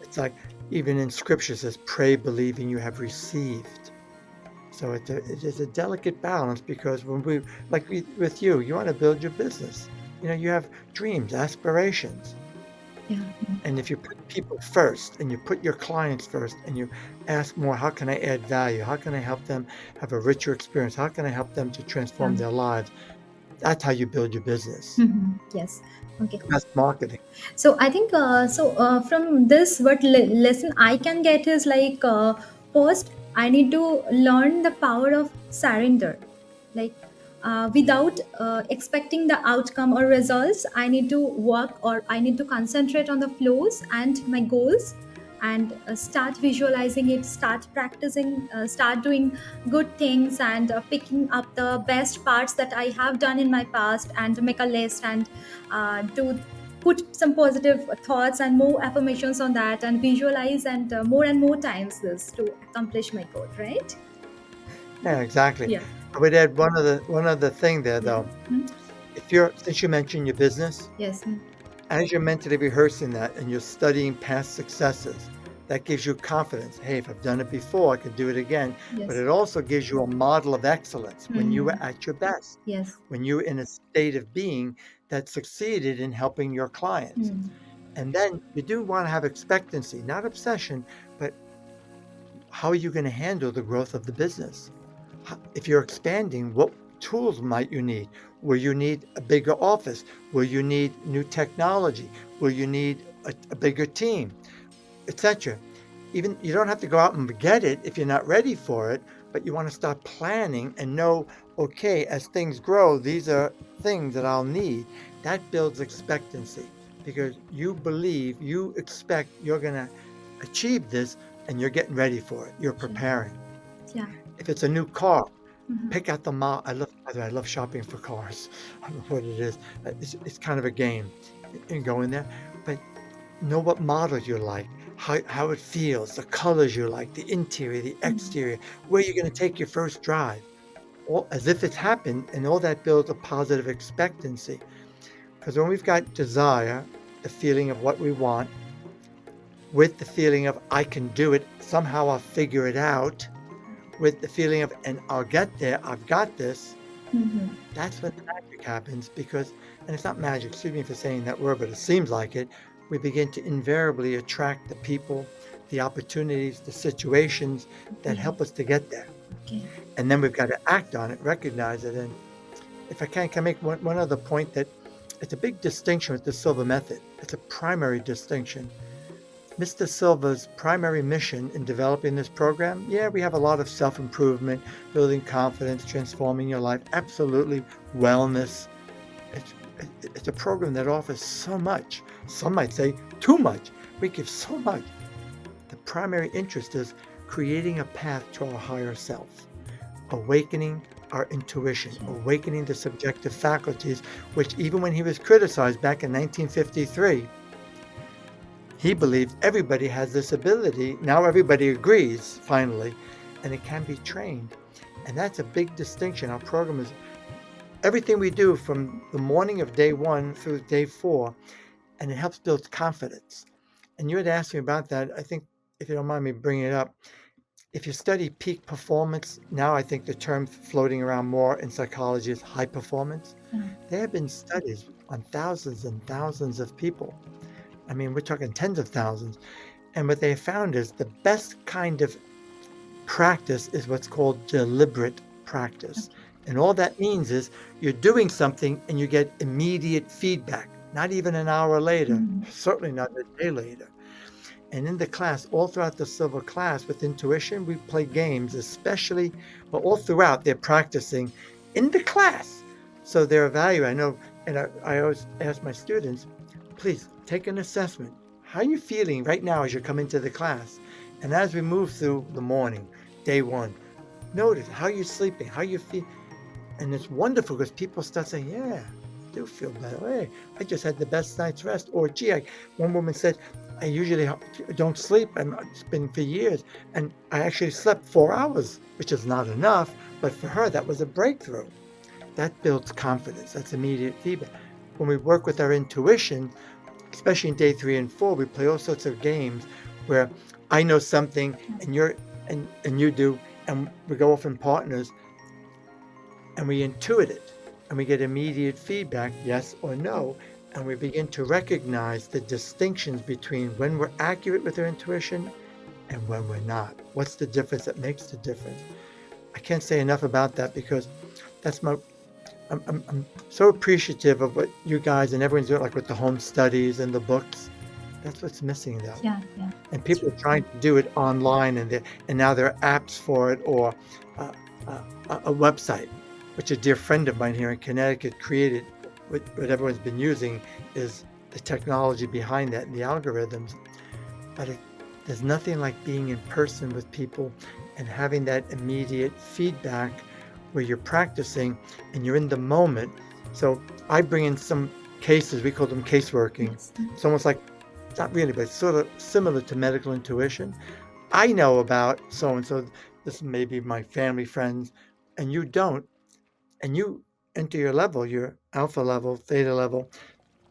It's like even in scripture says, pray believing you have received. So it is a delicate balance because when with you, you want to build your business. You have dreams, aspirations. Yeah. And if you put people first and you put your clients first and you ask more, how can I add value? How can I help them have a richer experience? How can I help them to transform Yeah. their lives? That's how you build your business. Mm-hmm. Yes. Okay. That's marketing. So I think from this, what lesson I can get is like, first I need to learn the power of surrender, like, without expecting the outcome or results. I need to work, or I need to concentrate on the flows and my goals, and start visualizing it, start practicing, start doing good things, and picking up the best parts that I have done in my past, and make a list, and do put some positive thoughts and more affirmations on that, and visualize, and more times this to accomplish my goal, right? Yeah, exactly. Yeah. I would add one other thing there Yeah. though. Since you mentioned your business, Yes. as you're mentally rehearsing that and you're studying past successes, that gives you confidence. Hey, if I've done it before, I can do it again. But Yes. it also gives you a model of excellence when you were Mhm. at your best, Yes. when you were in a state of being that succeeded in helping your clients. Mm. And then you do want to have expectancy, not obsession, but how are you going to handle the growth of the business? If you're expanding, what tools might you need? Will you need a bigger office? Will you need new technology? Will you need a bigger team, etc.? Even you don't have to go out and get it if you're not ready for it, but you want to start planning and know, okay, as things grow, these are things that I'll need. That builds expectancy because you expect you're going to achieve this and you're getting ready for it. You're preparing. Yeah. If it's a new car, Mhm. pick out the model. By the way, I love shopping for cars. I don't know what it is. It's kind of a game and go in there, but know what model you like, how it feels, the colors you like, the interior, the Mhm. exterior, where you're going to take your first drive, all as if it's happened, and all that builds a positive expectancy. Because when we've got desire, the feeling of what we want, with the feeling of I can do it, somehow I'll figure it out, with the feeling of and I'll get there, I've got this, Mhm. that's when the magic happens because and it's not magic, excuse me for saying that word, but it seems like it. We begin to invariably attract the people, the opportunities, the situations that Okay. help us to get there. Okay. And then we've got to act on it, recognize it. And if I can make one other point that it's a big distinction with the Silva method. It's a primary distinction. Mr. Silva's primary mission in developing this program, yeah, we have a lot of self-improvement, building confidence, transforming your life, absolutely wellness. It's it's a program that offers so much. Some might say too much. We give so much. The primary interest is creating a path to our higher self, awakening our intuition, Yeah. awakening the subjective faculties, which even when he was criticized back in 1953, he believed everybody has this ability. Now everybody agrees, finally, and it can be trained. And that's a big distinction. Our program is everything we do from the morning of day 1 through day 4, and it helps build confidence. And you had asked me about that. I think, if you don't mind me bringing it up, if you study peak performance, now I think the term floating around more in psychology is high performance. Yeah. There have been studies on thousands and thousands of people. I mean, we're talking tens of thousands. And what they found is the best kind of practice is what's called deliberate practice. And all that means is you're doing something and you get immediate feedback, not even an hour later, Mhm. certainly not a day later. And in the class, all throughout the Silva class with intuition, we play games, especially, well, all throughout they're practicing in the class. So they're evaluating. I know, and I always ask my students, please take an assessment. How are you feeling right now as you're coming to the class? And as we move through the morning, day 1, notice how you're sleeping, how you feel. And it's wonderful because people start saying, yeah, I do feel better. Hey, I just had the best night's rest. Or, gee, one woman said, I usually don't sleep. It's been for years. And I actually slept 4 hours, which is not enough. But for her, that was a breakthrough. That builds confidence. That's immediate feedback. When we work with our intuition, especially in day 3 and 4, we play all sorts of games where I know something and you do, and we go off in partners and we intuit it and we get immediate feedback, yes or no, and we begin to recognize the distinctions between when we're accurate with our intuition and when we're not. What's the difference that makes the difference? I can't say enough about that because that's I'm so appreciative of what you guys and everyone's doing, like with the home studies and the books. That's what's missing though. Yeah, yeah. And people are trying to do it online, and now there are apps for it, or uh, a website, which a dear friend of mine here in Connecticut created. What everyone's been using is the technology behind that and the algorithms. But there's nothing like being in person with people and having that immediate feedback where you're practicing and you're in the moment. So I bring in some cases, we call them case working. Yes. It's almost like, not really, but it's sort of similar to medical intuition. I know about so-and-so, this may be my family, friends, and you don't. And you enter your level, your alpha level, theta level,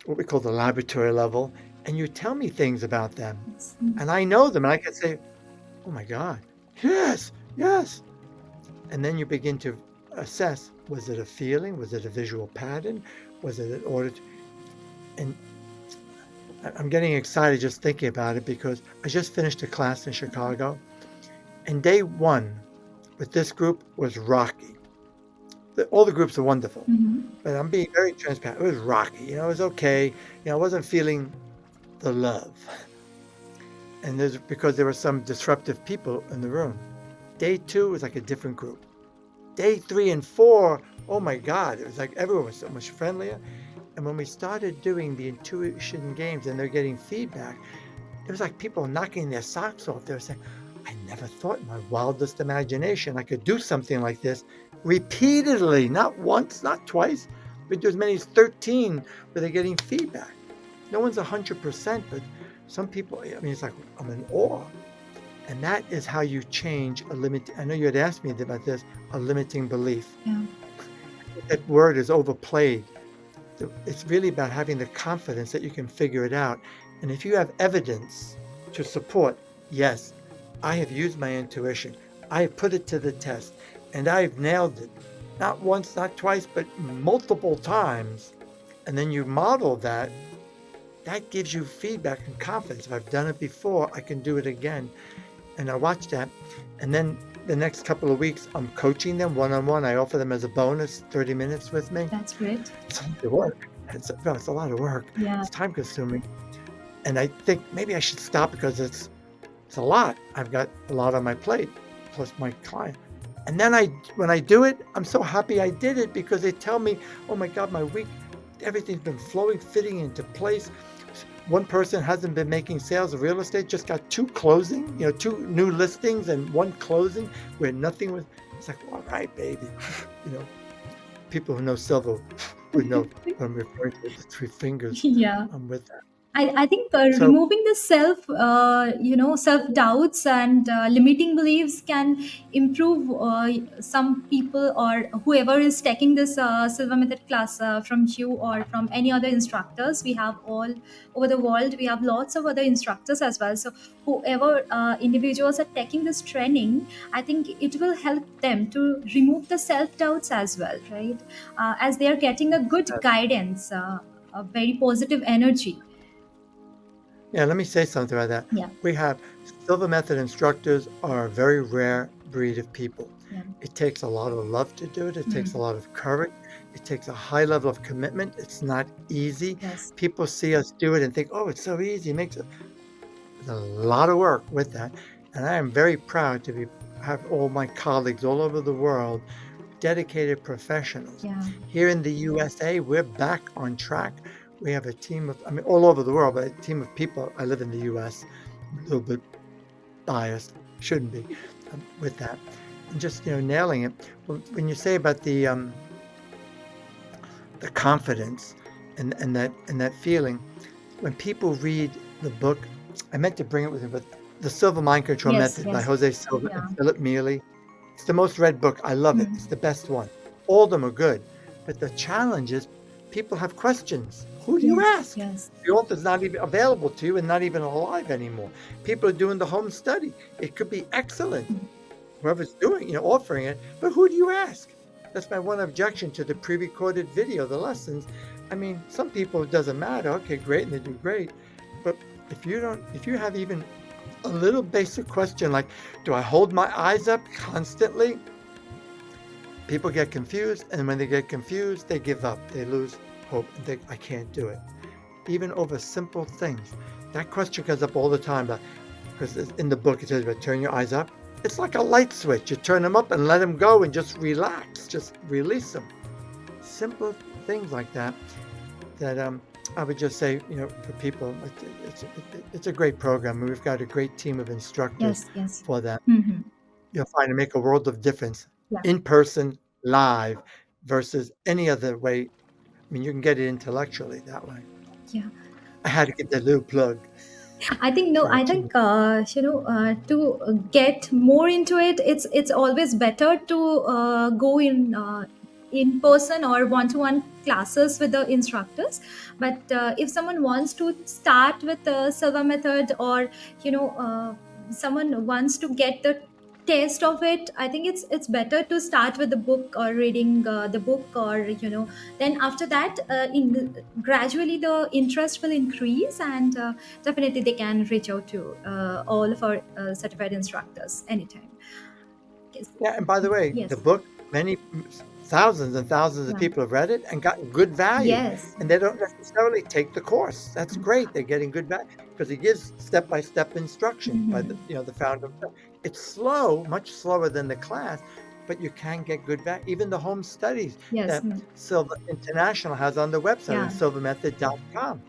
what we call the laboratory level, and you tell me things about them. Yes. And I know them, and I can say, oh my God, yes, yes. And then you begin to assess, was it a feeling? Was it a visual pattern? Was it an order? And I'm getting excited just thinking about it because I just finished a class in Chicago, and day 1 with this group was rocky. All the groups are wonderful, Mhm. but I'm being very transparent. It was rocky, it was okay. I wasn't feeling the love. And because there were some disruptive people in the room. Day 2 was like a different group. Day 3 and 4, oh my God, it was like everyone was so much friendlier. And when we started doing the intuition games and they're getting feedback, it was like people knocking their socks off. They were saying, I never thought in my wildest imagination I could do something like this repeatedly, not once, not twice, but do as many as 13 where they're getting feedback. No one's 100%, but some people, I mean, it's like, I'm in awe. And that is how you change a limit. I know you had asked me about this, a limiting belief. Yeah. That word is overplayed. It's really about having the confidence that you can figure it out. And if you have evidence to support, yes, I have used my intuition, I have put it to the test, and I've nailed it. Not once, not twice, but multiple times. And then you model that, that gives you feedback and confidence. If I've done it before, I can do it again. And I watch that. And then the next couple of weeks, I'm coaching them one-on-one. I offer them as a bonus 30 minutes with me. That's great. It's a lot of work. It's a lot of work. Yeah. It's time consuming. And I think maybe I should stop because it's a lot. I've got a lot on my plate, plus my client. And then when I do it, I'm so happy I did it because they tell me, oh my God, my week, everything's been flowing, fitting into place. One person hasn't been making sales of real estate, just got 2 closing, 2 new listings and 1 closing where nothing was. It's like, all right, baby. you know, people who know Silva would know what I'm referring to with the three fingers. Yeah. With that. I think So removing the self doubts and limiting beliefs can improve some people or whoever is taking this Silva Method class from you or from any other instructors. We have all over the world. We have lots of other instructors as well. So whoever individuals are taking this training, I think it will help them to remove the self doubts as well, right? As they are getting a good guidance, a very positive energy. yeah, let me say something about that. Yeah, We have Silva Method instructors are a very rare breed of people. yeah. It takes a lot of love to do it. It takes a Mm. lot of courage. It takes a high level of commitment. It's not easy. Yes. People see us do it and think, "Oh, it's so easy." It makes there's a lot of work with that, and I am very proud to have all my colleagues all over the world, dedicated professionals. Yeah. Here in the USA, we're back on track. We have a team of, I mean, all over the world, but a team of people. I live in the US, I'm a little bit biased, shouldn't be, with that. And just, nailing it. When you say about the confidence and that feeling, when people read the book, I meant to bring it with me, but The Silva Mind Control Yes. Method by Yes. Jose Silva and Yeah. Philip Mealy. It's the most read book. I love it. Mm. It's the best one. All of them are good. But the challenge is people have questions. Who do you Yes. ask? Yes. The author's not even available to you and not even alive anymore. People are doing the home study. It could be excellent. Mm. Whoever's doing, offering it, but who do you ask? That's my one objection to the pre-recorded video, the lessons. I mean, some people it doesn't matter. Okay, great, and they do great. But if you have even a little basic question like, do I hold my eyes up constantly? People get confused, and when they get confused, they give up. They lose hope and think, I can't do it. Even over simple things. That question comes up all the time, because in the book it says about turn your eyes up. It's like a light switch. You turn them up and let them go and just relax, just release them. Simple things like that I would just say, for people, it's a great program. And we've got a great team of instructors Yes. Yes. for that. Mm-hmm. You'll find it make a world of difference Yeah. in person, live, versus any other way. I mean, you can get it intellectually that way. Yeah. I had to get that little plug I think no. for our I team. think to get more into it, it's always better to go in person or one-to-one classes with the instructors. But if someone wants to start with the Silva method, or someone wants to get the taste of it, I think it's better to start with the book or reading the book, or then after that gradually the interest will increase, and definitely they can reach out to all of our certified instructors anytime. Yes. Yeah, and by the way, the Yes. book, many thousands and thousands of Yeah. people have read it and gotten good value, Yes. and they don't necessarily take the course. That's Mm. great. They're getting good value because it gives step-by-step instruction by Mhm. the founder. It's slow, much slower than the class, but you can get good value. Even the home studies Yes. that Silva International has on their website Yeah. at silvamethod.com.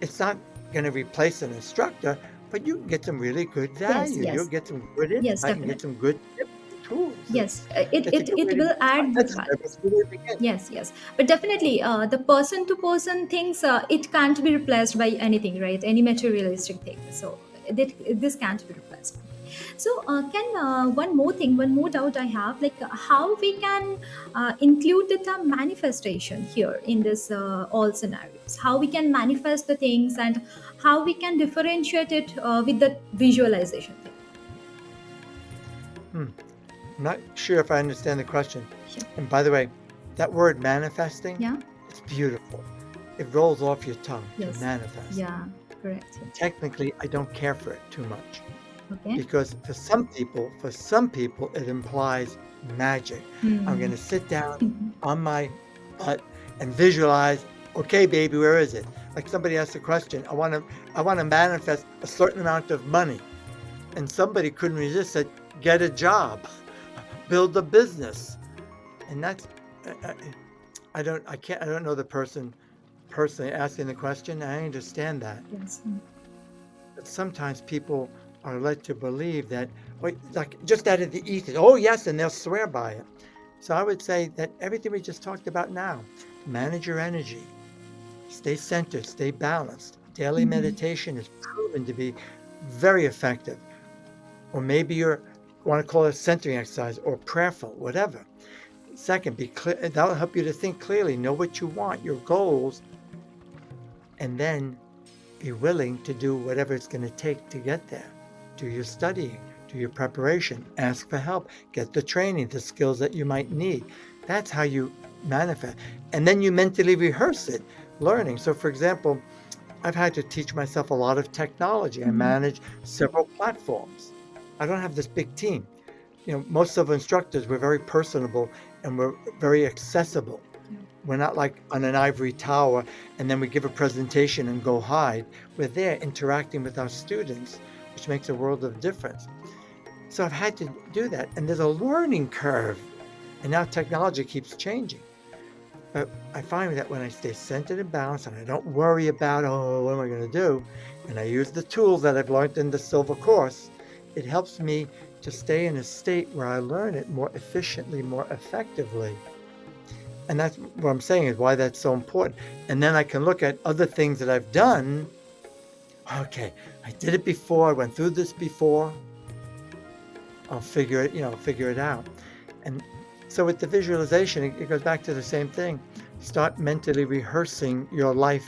It's not going to replace an instructor, but you can get some really good Yes. value. You'll Yes. get some good Yes. insight and get Definitely. some good tips and tools. Yes. It's a good way It to will get started. add the That's a value. good way to begin. Yes, yes, but definitely the person to person things, it can't be replaced by anything, right? Any materialistic thing. So this can't be replaced. So can one more thing, one more doubt I have, like how we can include the term manifestation here in this all scenarios, how we can manifest the things, and how we can differentiate it with the visualization thing. Hmm. I'm not sure if I understand the question. Sure. And by the way, that word manifesting, Yeah. it's beautiful. It rolls off your tongue to Yes. manifest. Yeah. Correct. Technically, I don't care for it too much Okay. because for some people, it implies magic. I'm going Hmm. to sit down on my butt and visualize. Okay, baby, where is it? Like somebody asked a question. I want to manifest a certain amount of money, and somebody couldn't resist. Said, get a job, build a business, and that's. I don't know the person personally asking the question. I understand that. Yes. But sometimes people are led to believe that, like just out of the ether, oh yes, and they'll swear by it. So I would say that everything we just talked about now, manage your energy, stay centered, stay balanced. Daily Mhm. meditation is proven to be very effective. Or maybe you want to call it a centering exercise or prayerful, whatever. Second, be clear. That'll help you to think clearly, know what you want, your goals, and then be willing to do whatever it's going to take to get there. Do your studying, do your preparation, ask for help, get the training, the skills that you might need. That's how you manifest. And then you mentally rehearse it, learning. So, for example, I've had to teach myself a lot of technology. I Mhm. manage several platforms. I don't have this big team. Most of instructors, we're very personable and we're very accessible. We're not like on an ivory tower and then we give a presentation and go hide. We're there interacting with our students, which makes a world of difference. So I've had to do that. And there's a learning curve. And now technology keeps changing. But I find that when I stay centered and balanced and I don't worry about, oh, what am I going to do? And I use the tools that I've learned in the Silva course, it helps me to stay in a state where I learn it more efficiently, more effectively. And that's what I'm saying is why that's so important. And then I can look at other things that I've done. Okay, I did it before. I went through this before. I'll figure it out. And so with the visualization, it goes back to the same thing. Start mentally rehearsing your life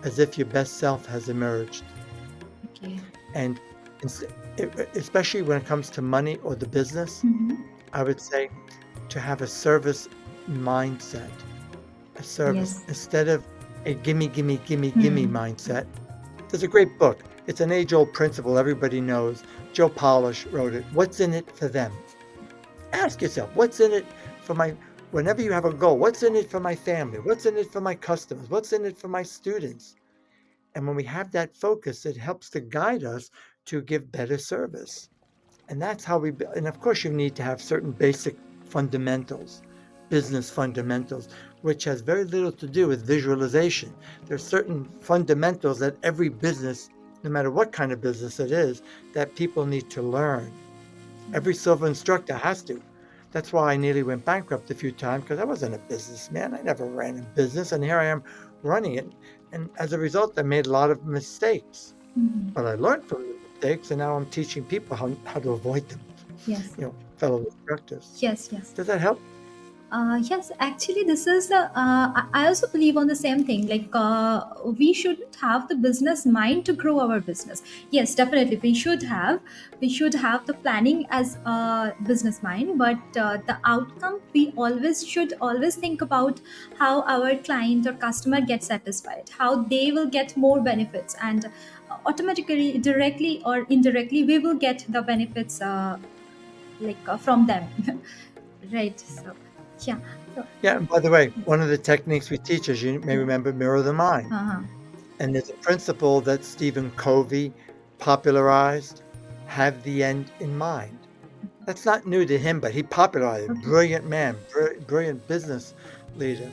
as if your best self has emerged. Okay. And especially when it comes to money or the business, Mhm. I would say to have a service mindset, a service Yes. instead of a gimme, gimme, gimme, gimme Hmm. mindset. There's a great book. It's an age-old principle everybody knows. Joe Polish wrote it. What's in it for them? Ask yourself, what's in it for whenever you have a goal, what's in it for my family? What's in it for my customers? What's in it for my students? And when we have that focus, it helps to guide us to give better service. And that's how and of course, you need to have certain basic fundamentals, business fundamentals, which has very little to do with visualization. There's certain fundamentals that every business, no matter what kind of business it is, that people need to learn. Every silver instructor has to. That's why I nearly went bankrupt a few times because I wasn't a businessman. I never ran a business, and here I am running it. And as a result, I made a lot of mistakes. Mhm. But I learned from the mistakes, and now I'm teaching people how to avoid them, Yes. fellow instructors. Yes. Yes. Does that help? Yes, actually, this is. I also believe on the same thing. Like, we shouldn't have the business mind to grow our business. Yes, definitely, we should have. We should have the planning as a business mind, but the outcome we always should always think about how our client or customer gets satisfied, how they will get more benefits, and automatically, directly or indirectly, we will get the benefits. From them, right? So, yeah. So, Yeah, and by the way, yes. one of the techniques we teach, as you may Yeah. remember, mirror the mind. Uh-huh. And there's a principle that Stephen Covey popularized, have the end in mind. That's not new to him, but he popularized it. Okay. Brilliant man, brilliant business leader.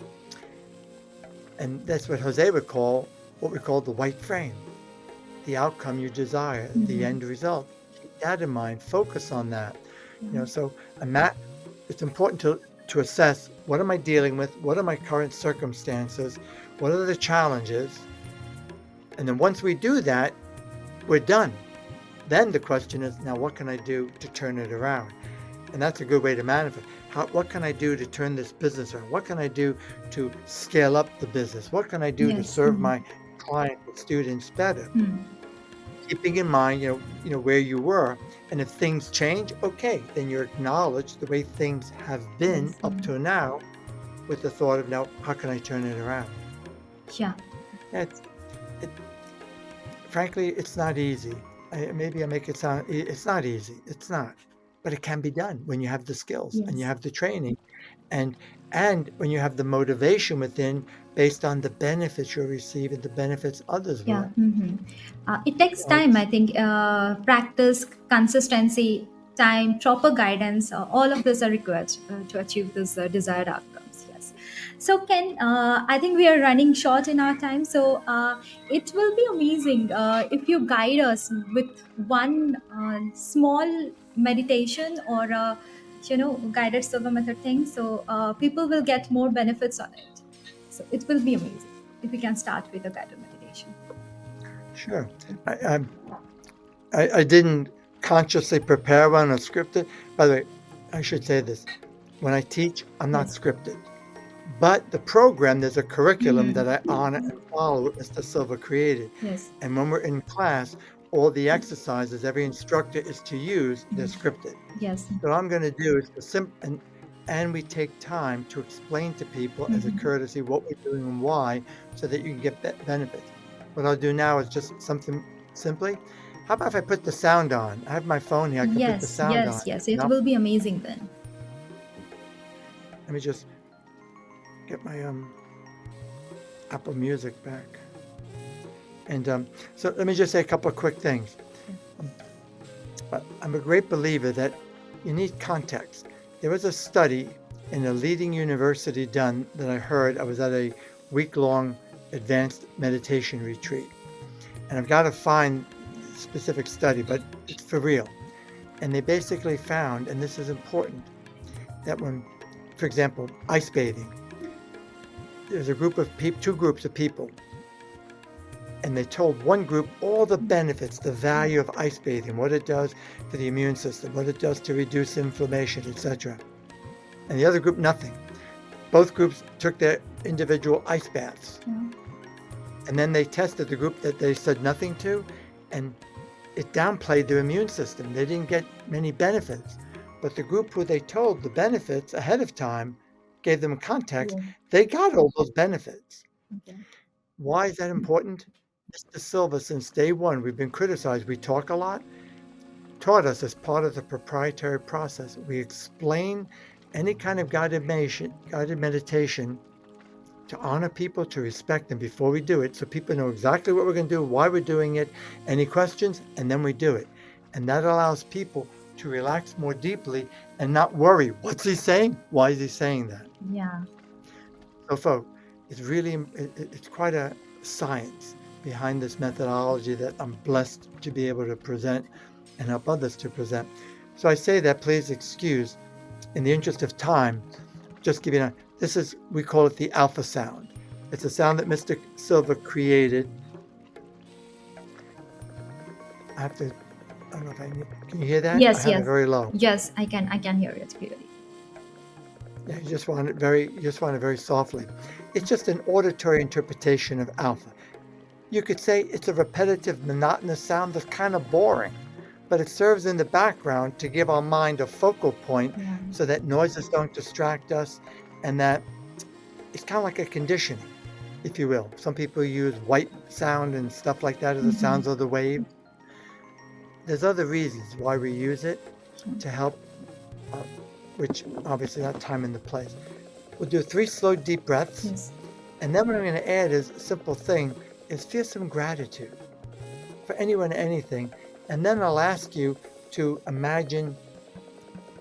And that's what Jose would call what we call the white frame, the outcome you desire, the Mm-hmm. end result. Keep that in mind. Focus on that. Yeah. So it's important to assess what am I dealing with? What are my current circumstances? What are the challenges? And then once we do that, we're done. Then the question is, now what can I do to turn it around? And that's a good way to manifest. What can I do to turn this business around? What can I do to scale up the business? What can I do to Yes. serve Mm-hmm. my client and students better? Hmm. Keeping in mind, where you were, and if things change, okay, then you acknowledge the way things have been Yes. up Mm-hmm. to now, with the thought of now, how can I turn it around? Yeah. Yeah, it, frankly, it's not easy. Maybe I make it sound it's not easy. It's not, but it can be done when you have the skills and you Yes. have the training, and when you have the motivation within based on the benefits you'll receive and the benefits others Yeah. will. Mm-hmm. It takes You know, time, I think. Practice, consistency, time, proper guidance, all of this are required to achieve this desired outcomes. Yes. So, Ken, I think we are running short in our time. So, it will be amazing if you guide us with one small meditation or guided Silva Method thing. So people will get more benefits on it. So it will be amazing if we can start with a guided meditation. Sure. I, I didn't consciously prepare one or script it. By the way, I should say this. When I teach, I'm not Yes. scripted. But the program, there's a curriculum Mm-hmm. that I honor and follow what Mr. Silva created. Yes. And when we're in class, all the exercises every instructor is to use, they're scripted. Yes. So what I'm going to do is and we take time to explain to people as a Mm-hmm. courtesy what we're doing and why, so that you can get benefits. What I'll do now is just something simply. How about if I put the sound on? I have my phone here. I can put the Yes. sound on. Yes. Yes. It Now, will be amazing then. let me just get my Apple Music back. And so let me just say a couple of quick things. I'm a great believer that you need context. There was a study in a leading university done that I heard. I was at a week-long advanced meditation retreat. And I've got to find the specific study, but it's for real. And they basically found, and this is important, that when, for example, ice bathing, there's a group of people, two groups of people, and they told one group all the benefits, the value of ice bathing, what it does for the immune system, what it does to reduce inflammation, etc. And the other group, nothing. Both groups took their individual ice baths. Yeah. And then they tested the group that they said nothing to, and it downplayed their immune system. They didn't get many benefits. But the group who they told the benefits ahead of time, gave them context, Yeah. they got all those benefits. Okay. Why is that important? Mr. Silva, since day one, we've been criticized. We talk a lot, taught us as part of the proprietary process. We explain any kind of guided meditation to honor people, to respect them before we do it, so people know exactly what we're going to do, why we're doing it, any questions, and then we do it. And that allows people to relax more deeply and not worry. What's he saying? Why is he saying that? Yeah. So, folks, it's quite a science behind this methodology that I'm blessed to be able to present and help others to present. So I say that, please excuse, in the interest of time, just give you we call it the alpha sound. It's a sound that Mr. Silva created. I don't know if can you hear that? I Yes. have it Yes. very low. Yes. I can. I can hear it clearly. Yeah, you just want it very softly. It's just an auditory interpretation of alpha. You could say it's a repetitive, monotonous sound that's kind of boring, but it serves in the background to give our mind a focal point Yeah. so that noises don't distract us, and that it's kind of like a conditioning, if you will. Some people use white sound and stuff like that as the sounds of the wave. There's other reasons why we use it to help, which obviously not time in the place. We'll do 3 slow, deep breaths. Yes. And then what I'm going to add is a simple thing, is feel some gratitude for anyone, anything. And then I'll ask you to imagine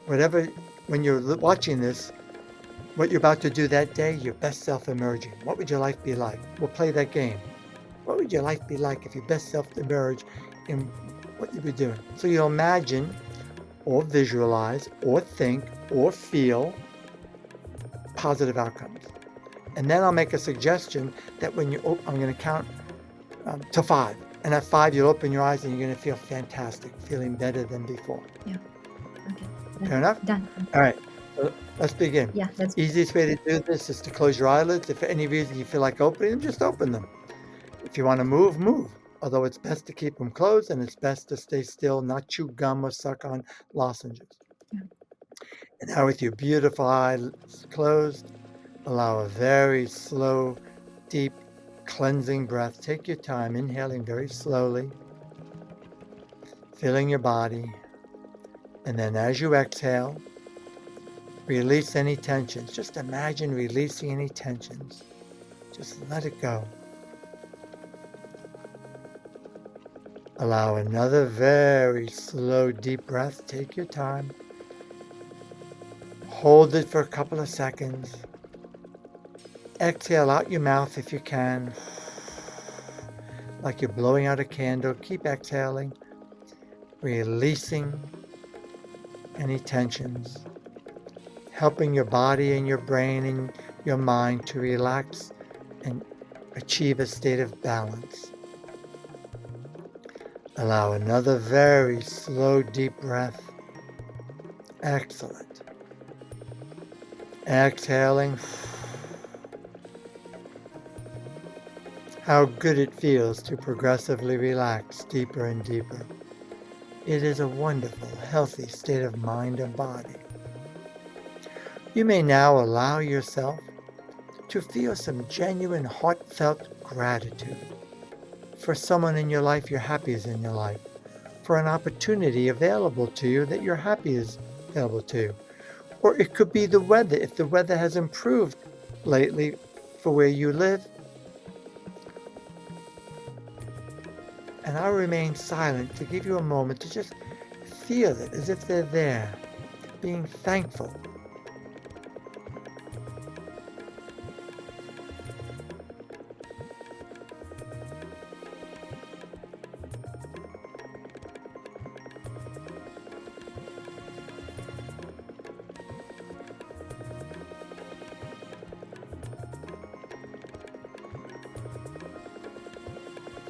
whatever, when you're watching this, what you're about to do that day, your best self emerging. What would your life be like? We'll play that game. What would your life be like if your best self emerged in what you'd be doing? So you'll imagine or visualize or think or feel positive outcomes. And then I'll make a suggestion that when I'm going to count to 5. And at 5, you'll open your eyes and you're going to feel fantastic, feeling better than before. Yeah. Okay. Fair enough? Done. All right. So let's begin. Yeah. That's Easiest way to do this is to close your eyelids. If for any reason you feel like opening them, just open them. If you want to move, move. Although it's best to keep them closed, and it's best to stay still, not chew gum or suck on lozenges. Yeah. And now with your beautiful eyes closed, allow a very slow, deep, cleansing breath. Take your time, inhaling very slowly, feeling your body. And then as you exhale, release any tensions. Just imagine releasing any tensions. Just let it go. Allow another very slow, deep breath. Take your time. Hold it for a couple of seconds. Exhale out your mouth if you can. Like you're blowing out a candle. Keep exhaling. Releasing any tensions. helping your body and your brain and your mind to relax and achieve a state of balance. Allow another very slow, deep breath. Excellent. Exhaling. How good it feels to progressively relax deeper and deeper. It is a wonderful, healthy state of mind and body. You may now allow yourself to feel some genuine, heartfelt gratitude for someone in your life you're happy is in your life, for an opportunity available to you that you're happy is available to you. Or it could be the weather, if the weather has improved lately for where you live. And I'll remain silent to give you a moment to just feel it as if they're there, being thankful.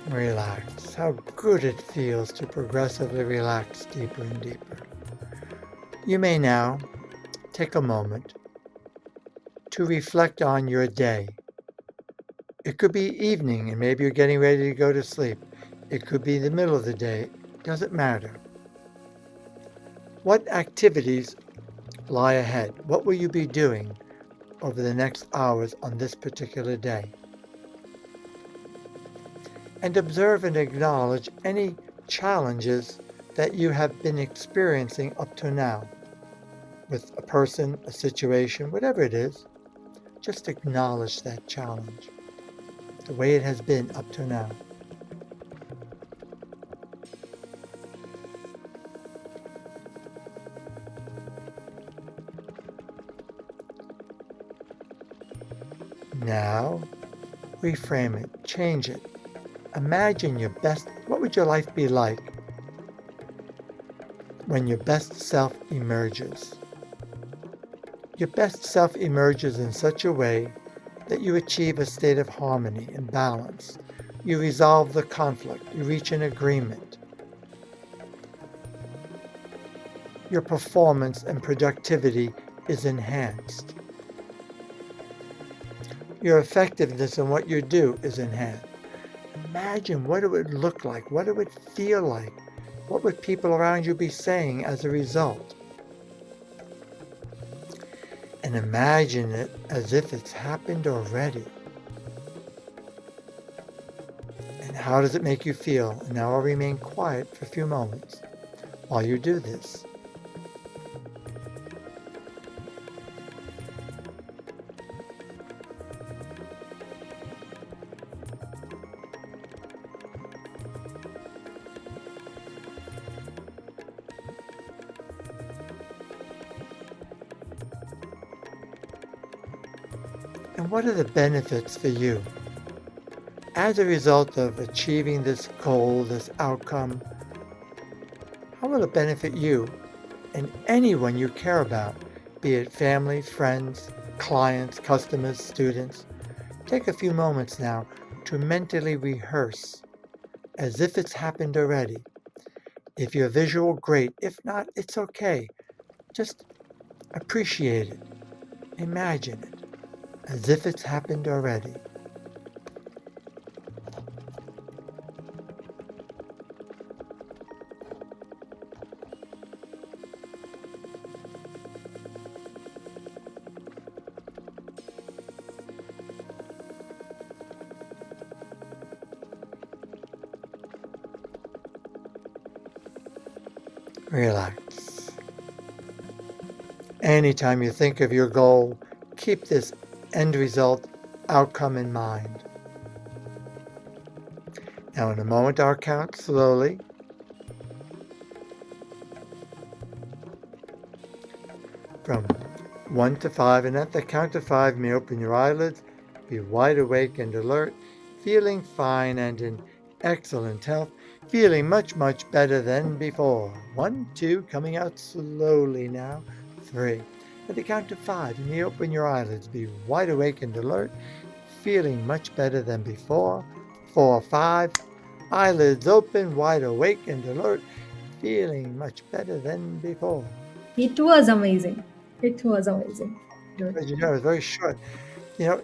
Relax. How good it feels to progressively relax deeper and deeper. You may now take a moment to reflect on your day. It could be evening and maybe you're getting ready to go to sleep. It could be the middle of the day. Doesn't matter. What activities lie ahead? What will you be doing over the next hours on this particular day? And observe and acknowledge any challenges that you have been experiencing up to now with a person, a situation, whatever it is. Just acknowledge that challenge, the way it has been up to now. Now, reframe it, change it. Imagine your best, what would your life be like when your best self emerges? Your best self emerges in such a way that you achieve a state of harmony and balance. You resolve the conflict, you reach an agreement. Your performance and productivity is enhanced. Your effectiveness in what you do is enhanced. Imagine what it would look like, what it would feel like, what would people around you be saying as a result. And imagine it as if it's happened already. And how does it make you feel? And now I'll remain quiet for a few moments while you do this. And what are the benefits for you? As a result of achieving this goal, this outcome, how will it benefit you and anyone you care about, be it family, friends, clients, customers, students? Take a few moments now to mentally rehearse as if it's happened already. If you're visual, great. If not, it's okay. Just appreciate it. Imagine it as if it's happened already. Relax. Anytime you think of your goal, keep this end result outcome in mind. Now in a moment I'll count slowly. From 1 to 5, and at the count of 5 you may open your eyelids, be wide awake and alert, feeling fine and in excellent health, feeling much, much better than before. 1, 2, coming out slowly now. 3. At the count of 5, you may open your eyelids, be wide awake and alert, feeling much better than before. 4, 5, eyelids open, wide awake and alert, feeling much better than before. It was amazing. It was amazing. Good. As you know, it's very short. You know,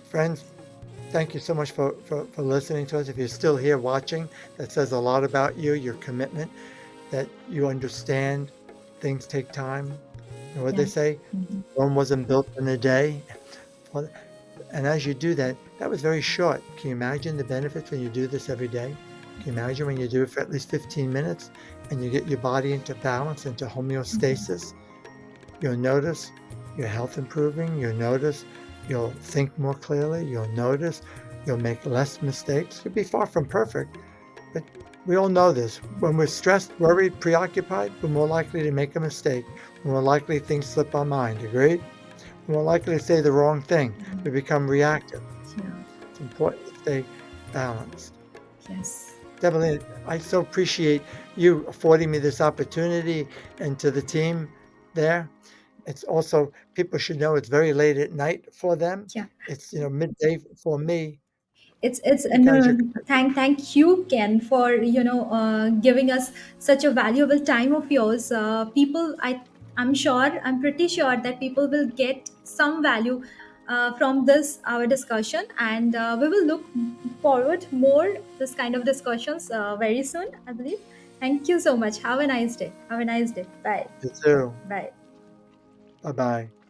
friends, thank you so much for listening to us. If you're still here watching, that says a lot about you, your commitment, that you understand things take time. You know what they Yeah. say? Mhm. Rome wasn't built in a day. Well, and as you do that, that was very short. Can you imagine the benefits when you do this every day? Can you imagine when you do it for at least 15 minutes and you get your body into balance, into homeostasis? You'll notice your health improving. You'll notice you'll think more clearly. You'll notice you'll make less mistakes. You'll be far from perfect, but we all know this. When we're stressed, worried, preoccupied, we're more likely to make a mistake. We're more likely things slip our mind. Agreed? We're more likely to say the wrong thing. We become reactive. Yeah. It's important to stay balanced. Yes. Debalina, I so appreciate you affording me this opportunity, and to the team there. It's also, people should know it's very late at night for them. Yeah. It's, midday for me. It's You no, guys are no, thank you, Ken, for giving us such a valuable time of yours. People, I'm pretty sure that people will get some value from this our discussion, and we will look forward more this kind of discussions very soon, I believe. Thank you so much. Have a nice day. Have a nice day. Bye. good too. Bye. Bye bye.